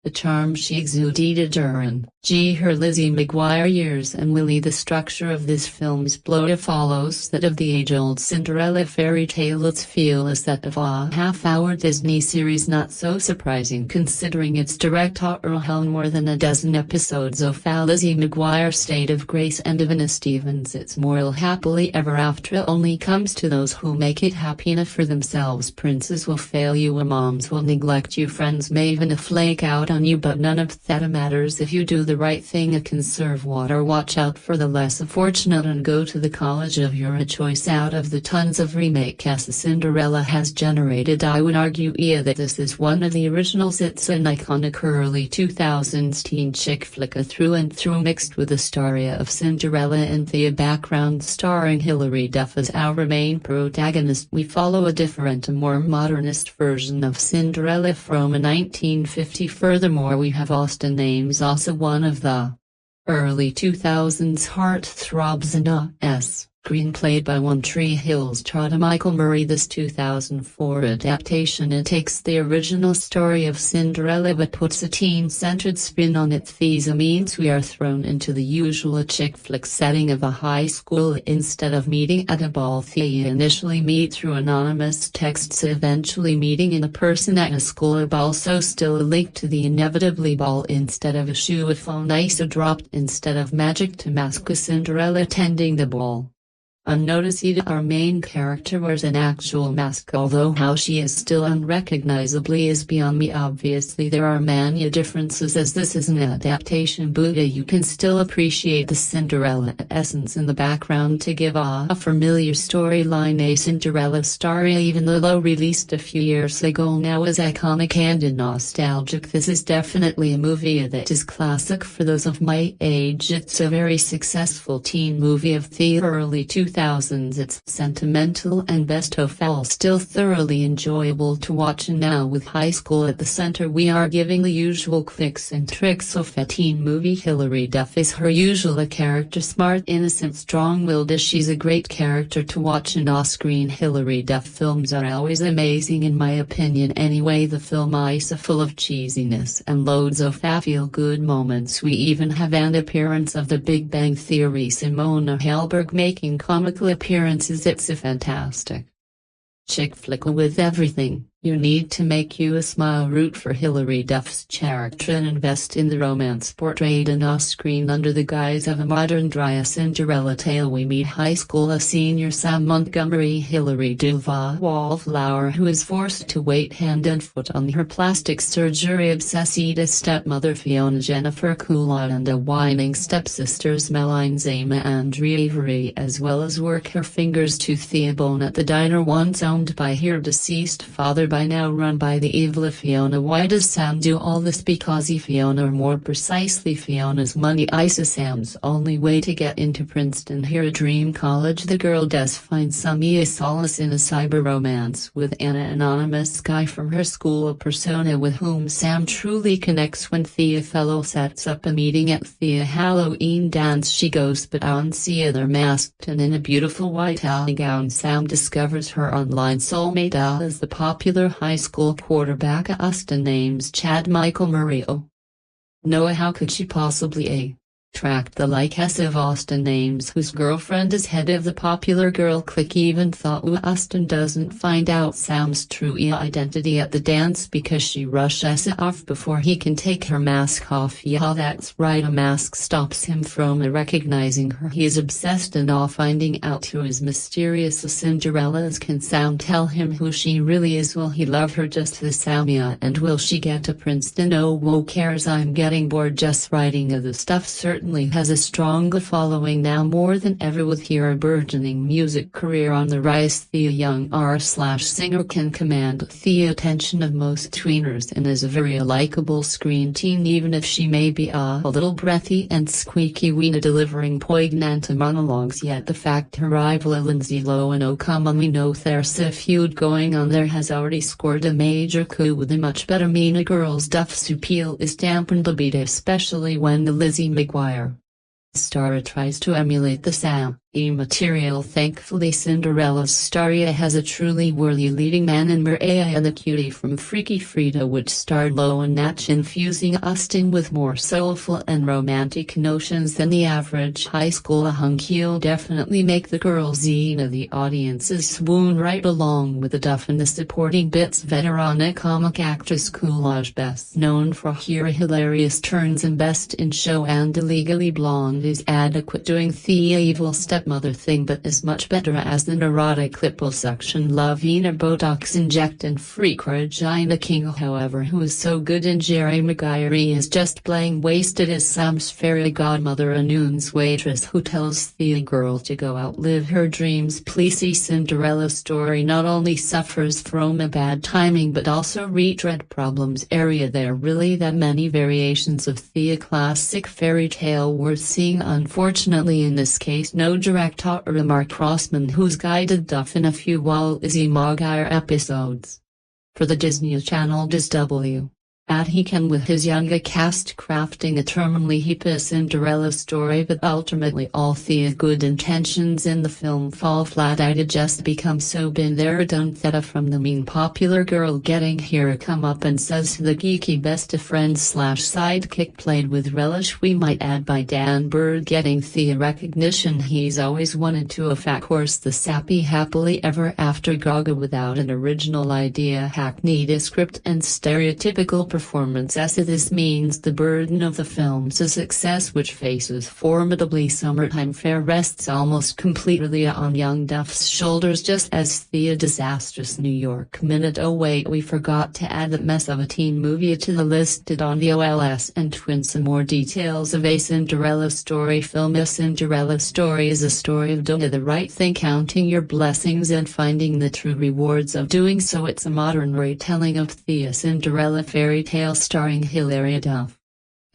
the charm she exuded during her Lizzie McGuire years and Willie. The structure of this film's plot follows that of the age-old Cinderella fairy tale. Its feel is that of a half-hour Disney series, not so surprising considering its director held more than a dozen episodes of a Lizzie McGuire state of grace and Divina Stevens. Its moral happily ever after only comes to those who make it happy enough for themselves. Princes will fail you, moms will neglect you, friends may even flake out on you, but none of that matters if you do the right thing. Conserve water, watch out for the less fortunate, and go to the college of your choice. Out of the tons of remake as Cinderella has generated, I would argue that this is one of the originals. It's an iconic early 2000s teen chick flick, through and through, mixed with the story of Cinderella and the background, starring Hilary Duff as our main protagonist. We follow a different and more modernist version of Cinderella from 1950. Furthermore, we have Austin Ames, also one of the early 2000s heartthrobs, and screen played by One Tree Hill's Trotta Michael Murray. This 2004 adaptation takes the original story of Cinderella but puts a teen-centered spin on it. This means we are thrown into the usual chick flick setting of a high school. Instead of meeting at a ball, they initially meet through anonymous texts, eventually meeting in person at a school ball, so still linked to the inevitably ball. Instead of a shoe, a phone ice dropped. Instead of magic to mask a Cinderella attending the ball. Unnoticed, our main character wears an actual mask, although how she is still unrecognizably is beyond me. Obviously there are many differences, as this is an adaptation, but you can still appreciate the Cinderella essence in the background to give a familiar storyline. A Cinderella Story, even though released a few years ago, now is iconic and nostalgic. This is definitely a movie that is classic for those of my age. It's a very successful teen movie of the early 2000s. It's sentimental and best of all still thoroughly enjoyable to watch, and now with high school at the center we are giving the usual clicks and tricks of a teen movie. Hilary Duff is her usual character, smart, innocent, strong-willed, as she's a great character to watch and off-screen. Hilary Duff films are always amazing in my opinion anyway. The film is full of cheesiness and loads of feel-good moments. We even have an appearance of The Big Bang Theory, Simona Helberg, making comical appearances. It's a fantastic chick flick with everything you need to make you smile. Root for Hilary Duff's character and invest in the romance portrayed and off-screen under the guise of a modern dry Cinderella tale. We meet high school senior Sam Montgomery, Hilary Duff Wallflower, who is forced to wait hand and foot on her plastic surgery obsessed stepmother Fiona Jennifer Coolidge and a whining stepsisters Meline Zama and Avery, as well as work her fingers to the bone at the diner once owned by her deceased father, by now run by the evil Fiona. Why does Sam do all this? Because Fiona, or more precisely Fiona's money, is Sam's only way to get into Princeton, her dream college. The girl does find some solace in a cyber romance with an anonymous guy from her school persona with whom Sam truly connects. When Thea Fellow sets up a meeting at the Halloween dance, she goes but on see other masked and in a beautiful white gown. Sam discovers her online soulmate as the popular high school quarterback Austin names Chad Michael Murray. Oh no, how could she possibly attract the likeness of Austin names, whose girlfriend is head of the popular girl clique? Even thought Austin doesn't find out Sam's true identity at the dance because she rushes it off before he can take her mask off. Yeah, that's right, a mask stops him from recognizing her. He is obsessed and all finding out who is mysterious Cinderella is. Can Sam tell him who she really is? Will he love her just the Samia, and will she get to Princeton? Oh, who cares? I'm getting bored just writing of the stuff. Certainly has a stronger following now more than ever, with her burgeoning music career on the rise. The young R/singer can command the attention of most tweeners and is a very likable screen teen, even if she may be a little breathy and squeaky weena delivering poignant monologues. Yet the fact her rival Lindsay Lohan, commonly know there's a feud going on there, has already scored a major coup with a much better Mean Girls. Duff's appeal is dampened a bit, especially when the Lizzie McGuire star tries to emulate the Sam material. Thankfully, Cinderella's story has a truly worthy leading man in Mariah the cutie from Freaky Frida, which starred Lohan Natch, infusing Austin with more soulful and romantic notions than the average high school hunk. He'll definitely make the girls the audiences swoon right along with the Duff and the supporting bits. Veteran comic actress Coolidge, best known for her hilarious turns in Best in Show and Legally Blonde, is adequate doing the evil stepmother thing, but is much better as the neurotic liposuction Lavina Botox inject and freak Regina King. However, who is so good in Jerry Maguire is just plain wasted as Sam's fairy godmother, a noon's waitress who tells the girl to go outlive her dreams. Please see Cinderella Story not only suffers from a bad timing but also retread problems. There are really that many variations of the classic fairy tale worth seeing. Unfortunately in this case no director or Mark Crossman, who's guided Duff in a few Lizzie McGuire episodes for the Disney Channel, does he can with his younger cast crafting a terminally hip Cinderella story, but ultimately all the good intentions in the film fall flat. It just become so been there done that from the mean popular girl getting here come up and says to the geeky best friend / sidekick played with relish, we might add, by Dan Bird, getting the recognition he's always wanted to. Of course the sappy happily ever after gaga without an original idea, hackneyed script and stereotypical performance. This means the burden of the film's success, which faces formidably summertime fare, rests almost completely on young Duff's shoulders, just as the disastrous New York Minute. Oh wait, we forgot to add that mess of a teen movie to the listed on the OLS and twin some more details of A Cinderella Story film. A Cinderella Story is a story of doing the right thing, counting your blessings and finding the true rewards of doing so. It's a modern retelling of the Cinderella fairy tale starring Hilary Duff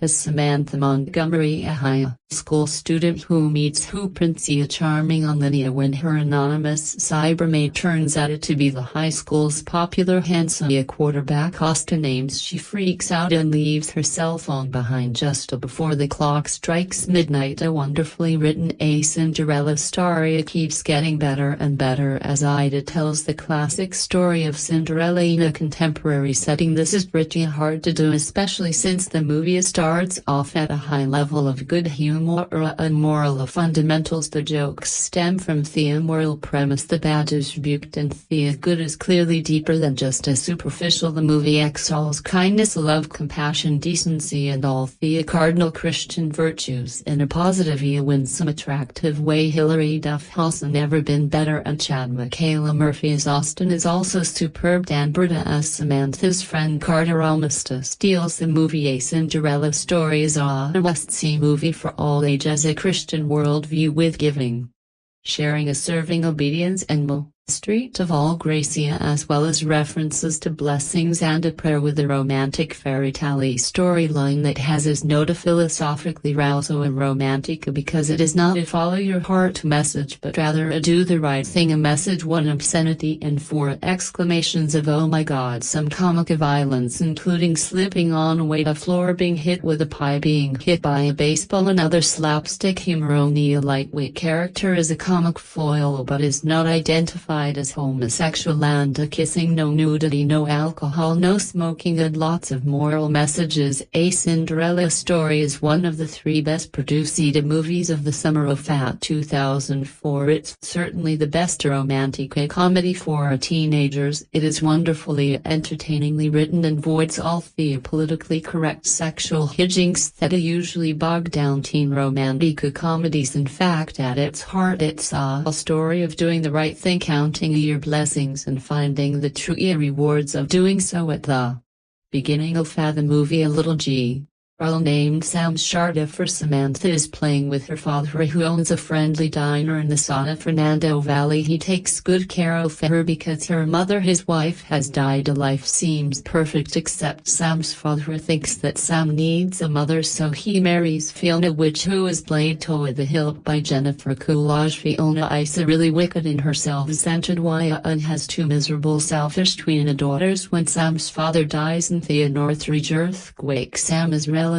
as Samantha Montgomery, a high school student who meets Princey, a charming Olivia, when her anonymous cybermate turns out to be the high school's popular handsome quarterback Austin Ames. She freaks out and leaves her cell phone behind just before the clock strikes midnight. A wonderfully written A Cinderella Story. It keeps getting better and better as Ida tells the classic story of Cinderella in a contemporary setting. This is pretty hard to do, especially since the movie starts off at a high level of good humor and moral fundamentals. The jokes stem from the moral premise. The bad is rebuked and the good is clearly deeper than just a superficial. The movie extols kindness, love, compassion, decency, and all the cardinal Christian virtues in a positive, winsome, attractive way. Hilary Duff has never been better, and Chad Michaela Murphy as Austin is also superb. Dan Berta as Samantha's friend Carter almost steals the movie. A Cinderella Story is a must-see movie for all ages, a Christian worldview with giving, sharing, a serving, obedience, and street of all Gracia, as well as references to blessings and a prayer, with a romantic fairy tale storyline that has as note a philosophically also a romantic, because it is not a follow your heart message but rather a do the right thing a message. 1 obscenity and 4 exclamations of oh my god. Some comic violence, including slipping on a weight, a floor, being hit with a pie, being hit by a baseball, and other slapstick humor. Only a lightweight character is a comic foil but is not identified as homosexual, and a kissing, no nudity, no alcohol, no smoking, and lots of moral messages. A Cinderella Story is one of the 3 best produced movies of the summer of 2004. It's certainly the best romantic comedy for teenagers. It is wonderfully entertainingly written and avoids all the politically correct sexual hijinks that usually bog down teen romantic comedies. In fact, at its heart, it's a story of doing the right thing, counting your blessings, and finding the true rewards of doing so. At the beginning of the movie, a little girl named Sam Sharda Samantha is playing with her father, who owns a friendly diner in the San Fernando Valley. He takes good care of her because her mother, his wife, has died. Life seems perfect except Sam's father thinks that Sam needs a mother, so he marries Fiona, who is played to the hilt by Jennifer Coolidge. Fiona is a really wicked in her self-centered way and has 2 miserable selfish twin daughters. When Sam's father dies in the Northridge earthquake, Sam is relegated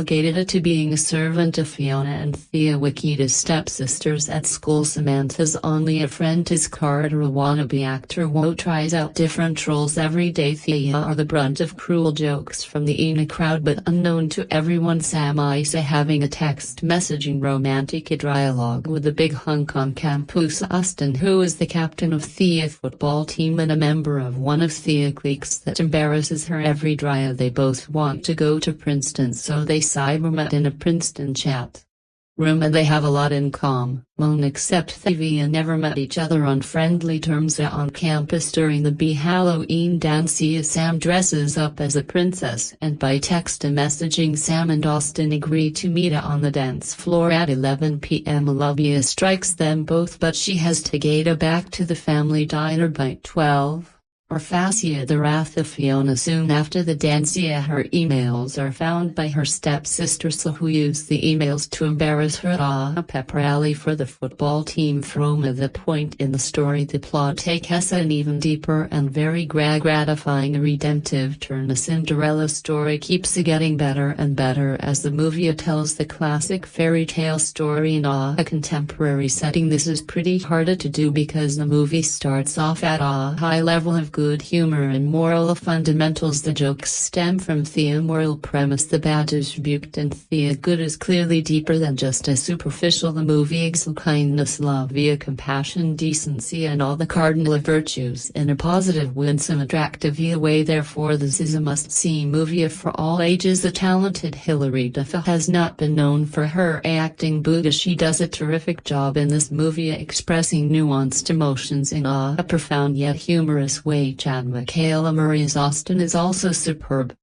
to being a servant of Fiona and Thea, Wikita's stepsisters. At school, Samantha's only a friend is Carter, a wannabe actor who tries out different roles every day. Thea are the brunt of cruel jokes from the Ina crowd, but unknown to everyone, Sam is having a text messaging romantic dialogue with the big hunk on campus, Austin, who is the captain of Thea football team and a member of one of Thea cliques that embarrasses her every dry. They both want to go to Princeton, so they cybermet in a Princeton chat room, and they have a lot in common, except they never met each other on friendly terms on campus. During the Halloween dance, Sam dresses up as a princess, and by text messaging, Sam and Austin agree to meet on the dance floor at 11 p.m. Olivia strikes them both, but she has to get back to the family diner by 12. Or Fascia, the wrath of Fiona. Soon after the dance, her emails are found by her stepsisters, who use the emails to embarrass her at a pep rally for the football team. From the point in the story, the plot takes an even deeper and very gratifying redemptive turn. A Cinderella Story keeps getting better and better as the movie tells the classic fairy tale story in a contemporary setting. This is pretty hard to do because the movie starts off at a high level of good good humor and moral fundamentals. The jokes stem from Thea's moral premise. The bad is rebuked and Thea's good is clearly deeper than just a superficial. The movie exalts kindness, love via compassion, decency and all the cardinal virtues in a positive, winsome, attractive way. Therefore this is a must-see movie for all ages. The talented Hilary Duff has not been known for her acting, but she does a terrific job in this movie, expressing nuanced emotions in a profound yet humorous way. Chad Michaela Murray's Austin is also superb.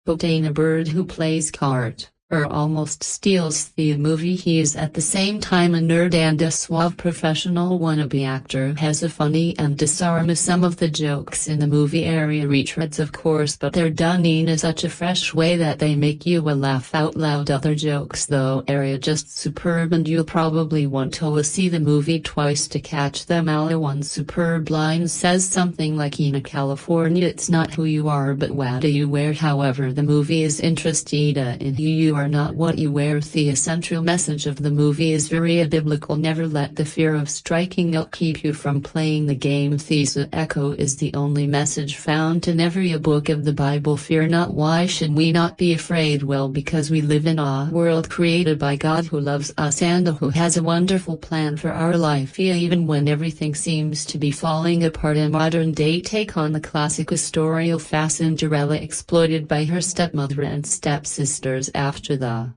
But Dana Bird, who plays Cart, almost steals the movie. He is at the same time a nerd and a suave professional wannabe actor. Has a funny and disarm. Some of the jokes in the movie area retreads of course, but they're done in such a fresh way that they make you laugh out loud. Other jokes though area just superb, and you'll probably want to see the movie twice to catch them all. One superb line says something like, "In California it's not who you are but what do you wear." However, the movie is interested in who you are, not what you wear. The central message of the movie is very biblical. Never let the fear of striking out keep you from playing the game. The echo is the only message found in every book of the Bible. Fear not. Why should we not be afraid? Well, because we live in a world created by God, who loves us and who has a wonderful plan for our life. Even when everything seems to be falling apart. A modern day take on the classic story of A Cinderella, exploited by her stepmother and stepsisters after the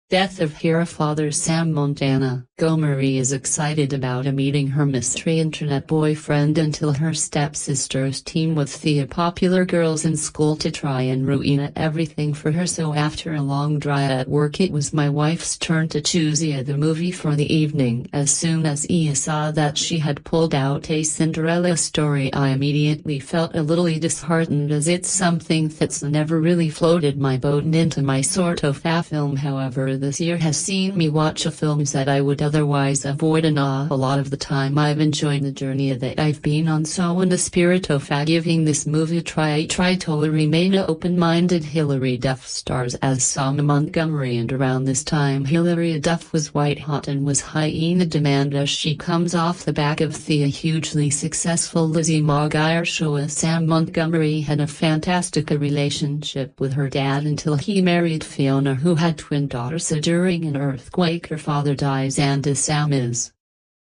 death of her father Sam Montana. Gomery is excited about meeting her mystery internet boyfriend until her stepsisters team with the popular girls in school to try and ruin everything for her. So after a long drive at work, it was my wife's turn to choose the movie for the evening. As soon as saw that she had pulled out A Cinderella Story, I immediately felt a little disheartened, as it's something that's never really floated my boat into my sort of a film. However, this year has seen me watch films that I would otherwise avoid, and a lot of the time I've enjoyed the journey that I've been on. So in the spirit of giving this movie a try, I try to remain open-minded. Hilary Duff stars as Sam Montgomery, and around this time Hilary Duff was white hot and was high in demand as she comes off the back of the hugely successful Lizzie McGuire show. Sam Montgomery had a fantastic relationship with her dad until he married Fiona, who had twin daughters. During an earthquake her father dies and Sam is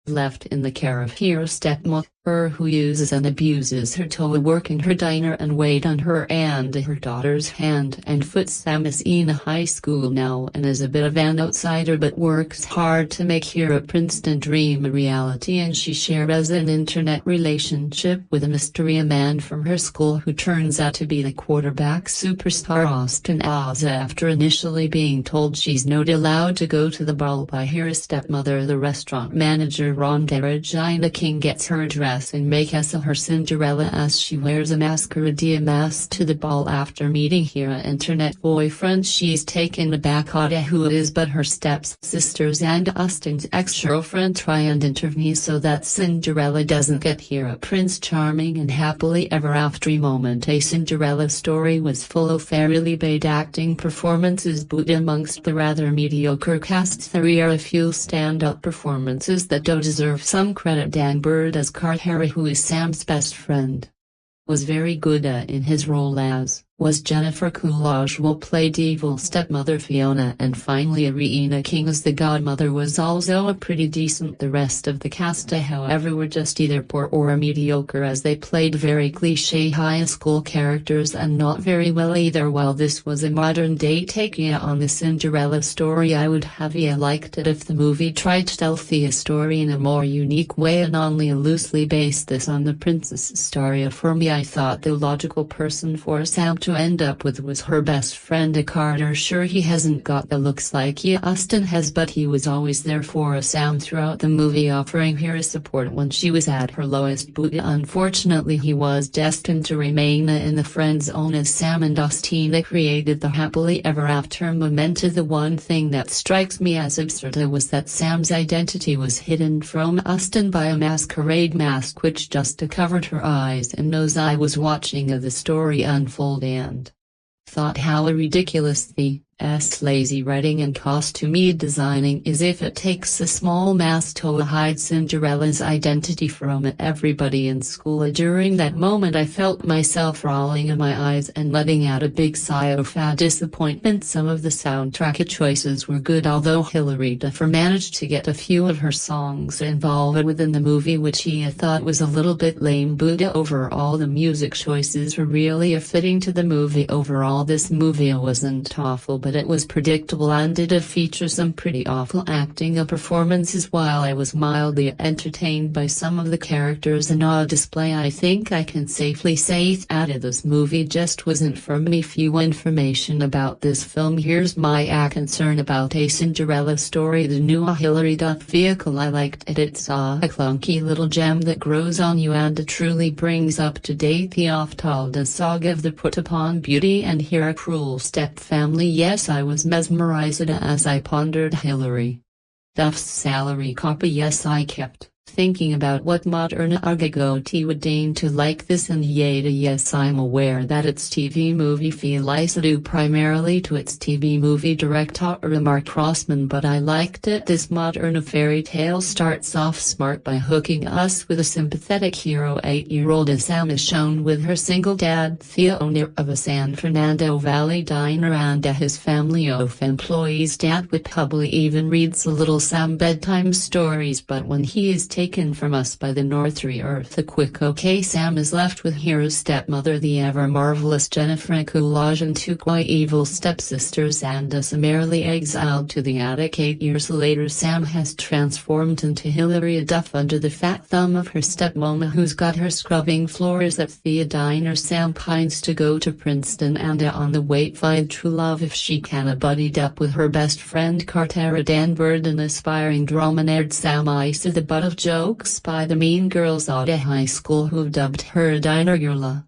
left in the care of her stepmother, who uses and abuses her to work in her diner and wait on her and her daughter's hand and foot. Sam is in high school now and is a bit of an outsider, but works hard to make her Princeton dream a reality, and she shares an internet relationship with a mystery man from her school who turns out to be the quarterback superstar Austin Ozza. After initially being told she's not allowed to go to the ball by her stepmother, the restaurant manager Rhonda Regina King gets her dress and makes her Cinderella as she wears a masquerade mask to the ball. After meeting her internet boyfriend, she's taken aback at who it is, but her stepsisters and Austin's ex-girlfriend try and intervene so that Cinderella doesn't get her Prince Charming and happily ever after moment. A Cinderella Story was full of fairly bad acting performances, but amongst the rather mediocre cast there are a few stand-up performances that do deserve some credit. Dan Bird as Cart, who is Sam's best friend, was very good in his role, as was Jennifer Coolidge, who played evil stepmother Fiona, and finally Regina King as the godmother was also pretty decent. The rest of the cast however were just either poor or mediocre, as they played very cliché high school characters and not very well either. While this was a modern day take on the Cinderella Story, I would have liked it if the movie tried to tell the story in a more unique way and only loosely based this on the princess story. For me, I thought the logical person for Sam to end up with was her best friend Carter. Sure, he hasn't got the looks like Austin has, but he was always there for Sam throughout the movie, offering her support when she was at her lowest. But unfortunately he was destined to remain in the friend zone, as Sam and Austin created the happily ever after moment. The one thing that strikes me as absurd was that Sam's identity was hidden from Austin by a masquerade mask which just covered her eyes and nose. I was watching the story unfold and thought how ridiculous the lazy writing and costume designing is if it takes a small mask to hide Cinderella's identity from everybody in school. During that moment I felt myself rolling in my eyes and letting out a big sigh of disappointment. Some of the soundtrack choices were good, although Hilary Duff managed to get a few of her songs involved within the movie, which he thought was a little bit lame. But overall the music choices were really fitting to the movie. Overall this movie wasn't awful, but it was predictable and did feature some pretty awful acting performances. While I was mildly entertained by some of the characters in display, I think I can safely say that this movie just wasn't for me. Few information about this film. Here's my concern about A Cinderella Story. The new Hilary Duff vehicle, I liked it. It's a clunky little gem that grows on you and truly brings up to date the oft-told saga of the put-upon beauty and her cruel step-family. Yes, I was mesmerized as I pondered Hilary Duff's salary copy. Yes, I kept thinking about what modern Argagoti would deign to like this, and yes, I'm aware that its TV movie feel is due primarily to its TV movie director Mark Crossman, but I liked it. This modern fairy tale starts off smart by hooking us with a sympathetic hero. 8-year-old Sam is shown with her single dad Thea, owner of a San Fernando Valley diner, and his family of employees. Dad would probably even reads a little Sam bedtime stories, but when he is taken from us by the Northry Earth, a quick okay, Sam is left with her stepmother, the ever marvelous Jennifer Coolidge, and two quite evil stepsisters, and summarily exiled to the attic. 8 years later, Sam has transformed into Hilary Duff under the fat thumb of her stepmom, who's got her scrubbing floors at the diner. Sam pines to go to Princeton and on the way find true love if she can. Buddied up with her best friend Cartera Danbird, an aspiring drama nerd. Sam is the butt of jokes by the mean girls at high school, who dubbed her Diner Girl.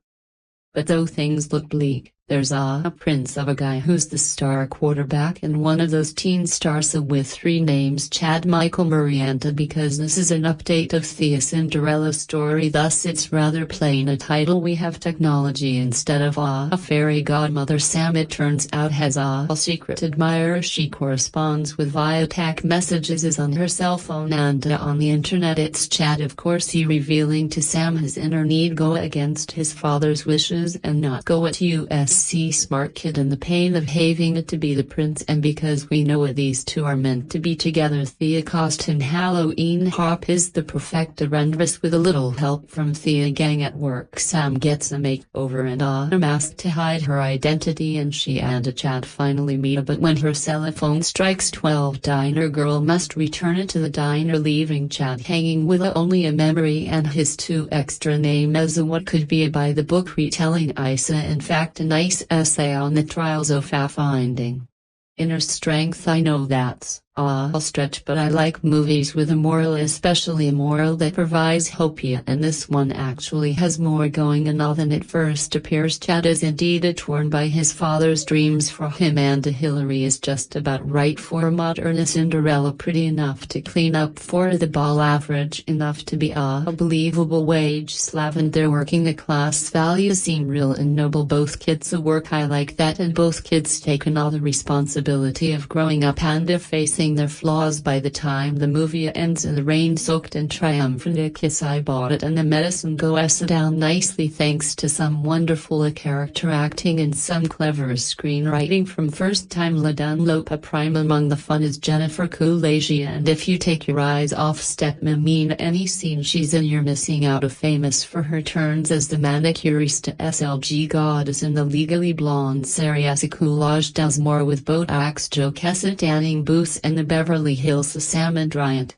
But though things look bleak, there's a prince of a guy who's the star quarterback and one of those teen stars with 3 names: Chad, Michael, Murray. And because this is an update of the Cinderella Story, thus it's rather plain a title. We have technology instead of a fairy godmother. Sam, it turns out, has a secret admirer she corresponds with via text messages, is on her cell phone and on the internet. It's Chad, of course. He revealing to Sam his inner need go against his father's wishes and not go at USC. Smart kid and the pain of having it to be the prince, and because we know these two are meant to be together, Thea costume Halloween hop is the perfecta rendress. With a little help from Thea gang at work, Sam gets a makeover and a mask to hide her identity, and she and Chad finally meet. But when her cell phone strikes 12, Diner Girl must return it to the diner, leaving Chad hanging with only a memory and his 2 extra names. What could be a by-the-book retelling is in fact a nice essay on the trials of finding inner strength. I know that's a stretch, but I like movies with a moral, especially a moral that provides hope, and this one actually has more going on than it first appears. Chad is indeed torn by his father's dreams for him, and Hilary is just about right for a modern Cinderella, pretty enough to clean up for the ball, average enough to be a believable wage slave, and their working class values seem real and noble. Both kids work, I like that, and both kids take on the responsibility of growing up and facing their flaws. By the time the movie ends in the rain-soaked and triumphant kiss, I bought it, and the medicine goes down nicely thanks to some wonderful character acting and some clever screenwriting from first-time La Dunlop. Prime among the fun is Jennifer Coolidge, and if you take your eyes off stepmom any scene she's in, you're missing out. Famous for her turns as the manicurist SLG goddess in the Legally Blonde series, Coolidge does more with Botox, Joe Kessa, tanning booths, and the Beverly Hills Salmon Giant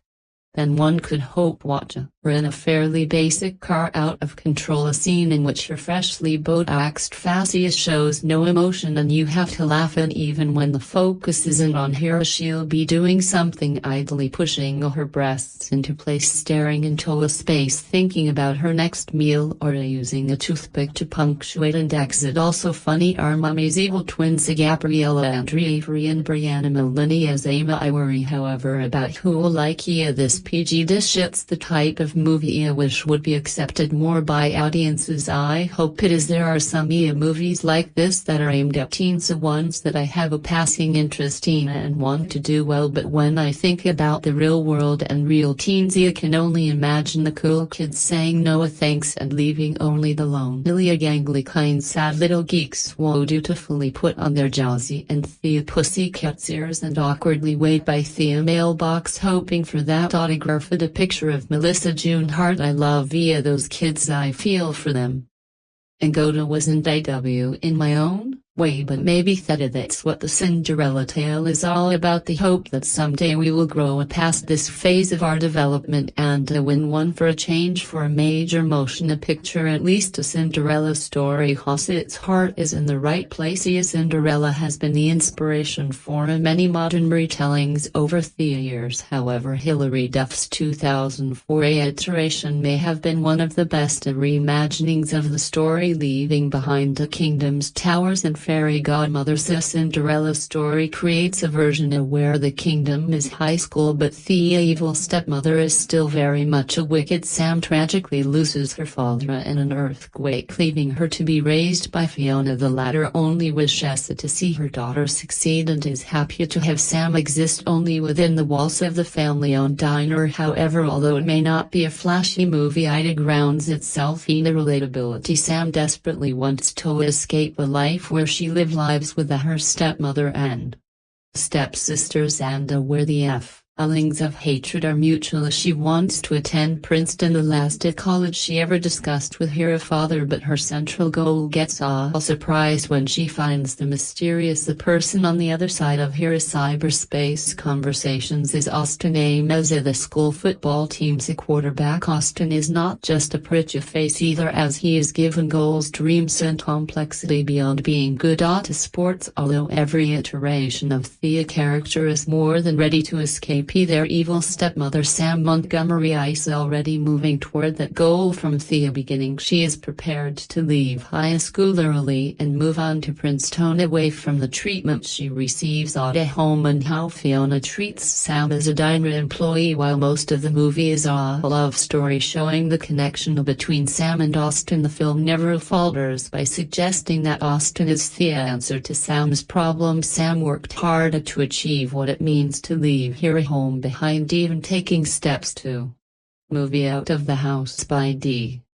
than one could hope. We're in a fairly basic car out of control, a scene in which her freshly Botoxed fascia shows no emotion and you have to laugh, and even when the focus isn't on her, she'll be doing something idly, pushing her breasts into place, staring into a space, thinking about her next meal, or using a toothpick to punctuate and exit. Also funny are Mummy's evil twins Gabriella Andrea Avery and Brianna Melanie as Emma. I worry however about who'll like this PG dish. It's the type of of movie I wish would be accepted more by audiences. I hope it is. There are some IA movies like this that are aimed at teens, the ones that I have a passing interest in and want to do well, but when I think about the real world and real teens, I can only imagine the cool kids saying no thanks and leaving only the lonely gangly kind sad little geeks who dutifully put on their Jazzy and Thea Pussycat's ears and awkwardly wait by Thea mailbox hoping for that autograph with a picture of Melissa June Hart. I love via those kids. I feel for them. And Goda wasn't IW in my own way, but maybe that's what the Cinderella tale is all about, the hope that someday we will grow past this phase of our development and win one for a change, for a major motion picture, at least a Cinderella story has its heart is in the right place. A Cinderella has been the inspiration for many modern retellings over the years. However, Hilary Duff's 2004 iteration may have been one of the best reimaginings of the story, leaving behind the kingdom's towers and fairy godmothers. A Cinderella Story creates a version where the kingdom is high school, but the evil stepmother is still very much a wicked. Sam tragically loses her father in an earthquake, leaving her to be raised by Fiona. The latter only wishes to see her daughter succeed and is happy to have Sam exist only within the walls of the family-owned diner. However, although it may not be a flashy movie, it grounds itself in the relatability. Sam desperately wants to escape a life where she lived lives with her stepmother and stepsisters, and where the feelings of hatred are mutual. She wants to attend Princeton, the last college she ever discussed with her father, but her central goal gets all surprised when she finds the mysterious person on the other side of her cyberspace conversations. Is Austin Ames the school football team's quarterback? Austin is not just a pretty face either, as he is given goals, dreams and complexity beyond being good at sports, although every iteration of the character is more than ready to escape their evil stepmother. Sam Montgomery is already moving toward that goal from the beginning. She is prepared to leave high school early and move on to Princeton, away from the treatment she receives at home, and how Fiona treats Sam as a diner employee. While most of the movie is a love story showing the connection between Sam and Austin, the film never falters by suggesting that Austin is the answer to Sam's problems. Sam worked hard to achieve what it means to leave her home behind, even taking steps to move out of the house by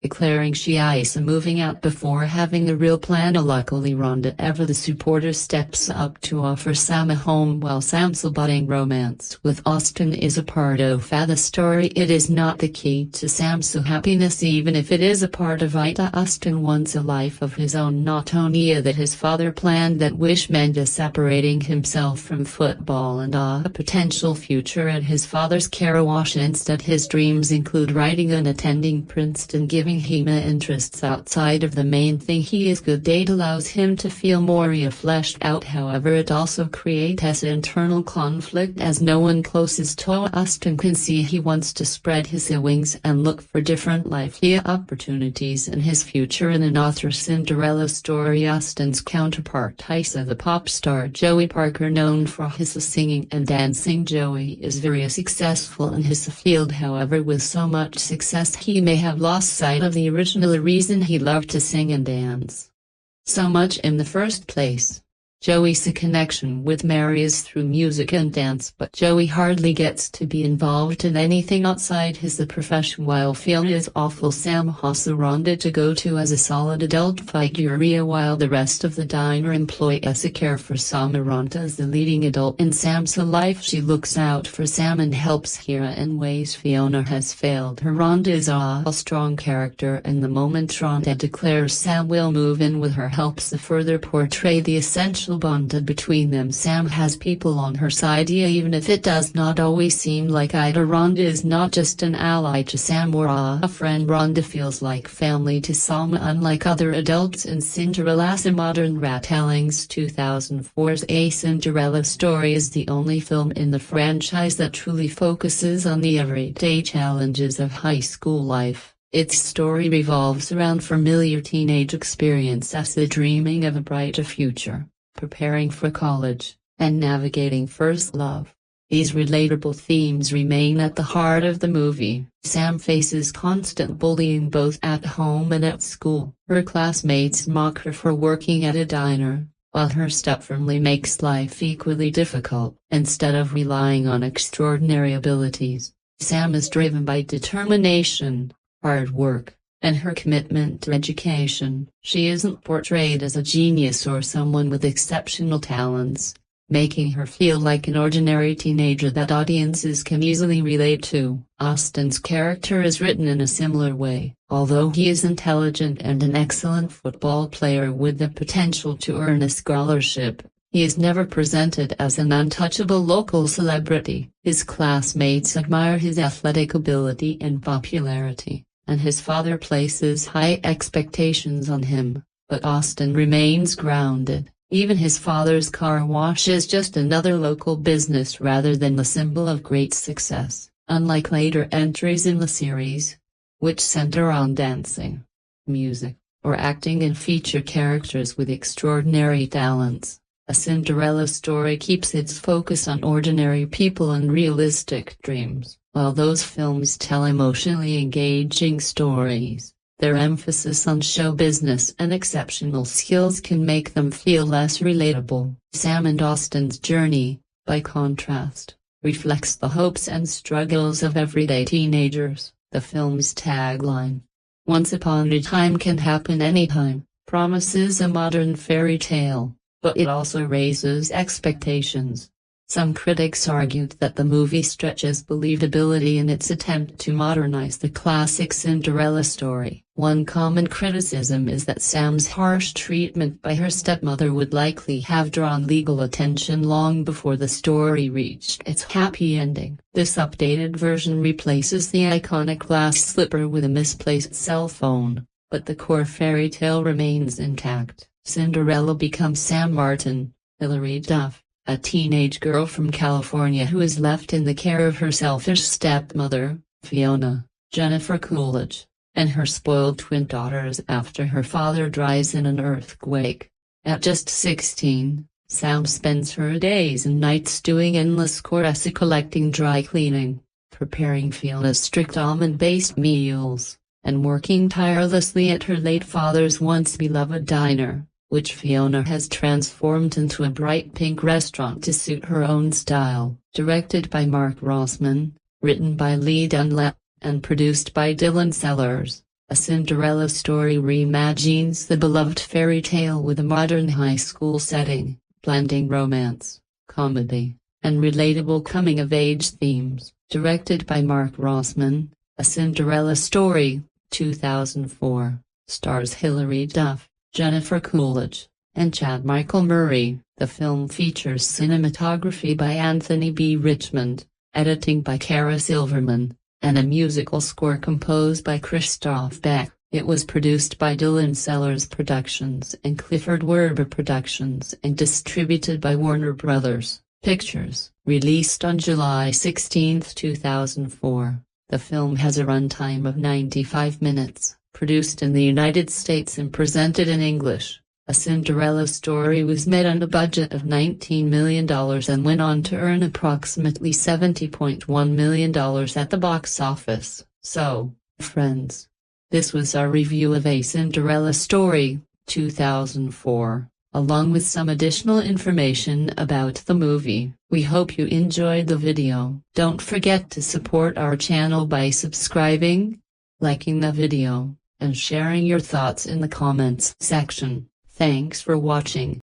declaring she is moving out before having a real plan. Luckily, Rhonda, ever the supporter, steps up to offer Sam a home, while Sam's budding romance with Austin is a part of the story. It is not the key to Sam's happiness, even if it is a part of it. Austin wants a life of his own, not only that his father planned, that wish meant separating himself from football and a potential future at his father's car wash. Instead, his dreams include writing and attending Princeton, giving him interests outside of the main thing he is good at. Allows him to feel more fleshed out. However, it also creates internal conflict, as no one closest to Austin can see he wants to spread his wings and look for different life opportunities in his future. In another Cinderella story, Austin's counterpart is the pop star Joey Parker, known for his singing and dancing. Joey is very successful in his field, however with so much success he may have lost sight of the original reason he loved to sing and dance so much in the first place. Joey's connection with Mary is through music and dance, but Joey hardly gets to be involved in anything outside his profession. While Fiona is awful, Sam has Rhonda to go to as a solid adult figure, while the rest of the diner employees care for Sam. Rhonda is the leading adult in Sam's life. She looks out for Sam and helps Hira in ways Fiona has failed her. Rhonda is a strong character, and the moment Rhonda declares Sam will move in with her helps to further portray the essential bonded between them. Sam has people on her side, even if it does not always seem like it. Rhonda is not just an ally to Sam or a friend. Rhonda feels like family to Sam. Unlike other adults in Cinderella's modern retellings, 2004's A Cinderella Story is the only film in the franchise that truly focuses on the everyday challenges of high school life. Its story revolves around familiar teenage experiences, the dreaming of a brighter future, preparing for college, and navigating first love. These relatable themes remain at the heart of the movie. Sam faces constant bullying both at home and at school. Her classmates mock her for working at a diner, while her stepfamily makes life equally difficult. Instead of relying on extraordinary abilities, Sam is driven by determination, hard work, and her commitment to education. She isn't portrayed as a genius or someone with exceptional talents, making her feel like an ordinary teenager that audiences can easily relate to. Austin's character is written in a similar way. Although he is intelligent and an excellent football player with the potential to earn a scholarship, he is never presented as an untouchable local celebrity. His classmates admire his athletic ability and popularity, and his father places high expectations on him, but Austin remains grounded. Even his father's car wash is just another local business rather than the symbol of great success. Unlike later entries in the series, which center on dancing, music, or acting and feature characters with extraordinary talents, A Cinderella Story keeps its focus on ordinary people and realistic dreams. While those films tell emotionally engaging stories, their emphasis on show business and exceptional skills can make them feel less relatable. Sam and Austin's journey, by contrast, reflects the hopes and struggles of everyday teenagers. The film's tagline, "Once upon a time can happen anytime," promises a modern fairy tale, but it also raises expectations. Some critics argued that the movie stretches believability in its attempt to modernize the classic Cinderella story. One common criticism is that Sam's harsh treatment by her stepmother would likely have drawn legal attention long before the story reached its happy ending. This updated version replaces the iconic glass slipper with a misplaced cell phone, but the core fairy tale remains intact. Cinderella becomes Sam Martin, Hilary Duff, a teenage girl from California who is left in the care of her selfish stepmother, Fiona, Jennifer Coolidge, and her spoiled twin daughters after her father dies in an earthquake. At just 16, Sam spends her days and nights doing endless chores, collecting dry cleaning, preparing Fiona's strict almond-based meals, and working tirelessly at her late father's once-beloved diner, which Fiona has transformed into a bright pink restaurant to suit her own style. Directed by Mark Rossman, written by Lee Dunlap, and produced by Dylan Sellers, A Cinderella Story reimagines the beloved fairy tale with a modern high school setting, blending romance, comedy, and relatable coming-of-age themes. Directed by Mark Rossman, A Cinderella Story, 2004, stars Hilary Duff, Jennifer Coolidge, and Chad Michael Murray. The film features cinematography by Anthony B. Richmond, editing by Kara Silverman, and a musical score composed by Christoph Beck. It was produced by Dylan Sellers Productions and Clifford Werber Productions and distributed by Warner Brothers Pictures. Released on July 16, 2004, the film has a runtime of 95 minutes. Produced in the United States and presented in English, A Cinderella Story was made on a budget of $19 million and went on to earn approximately $70.1 million at the box office. So, friends, this was our review of A Cinderella Story, 2004, along with some additional information about the movie. We hope you enjoyed the video. Don't forget to support our channel by subscribing, liking the video, and sharing your thoughts in the comments section. Thanks for watching.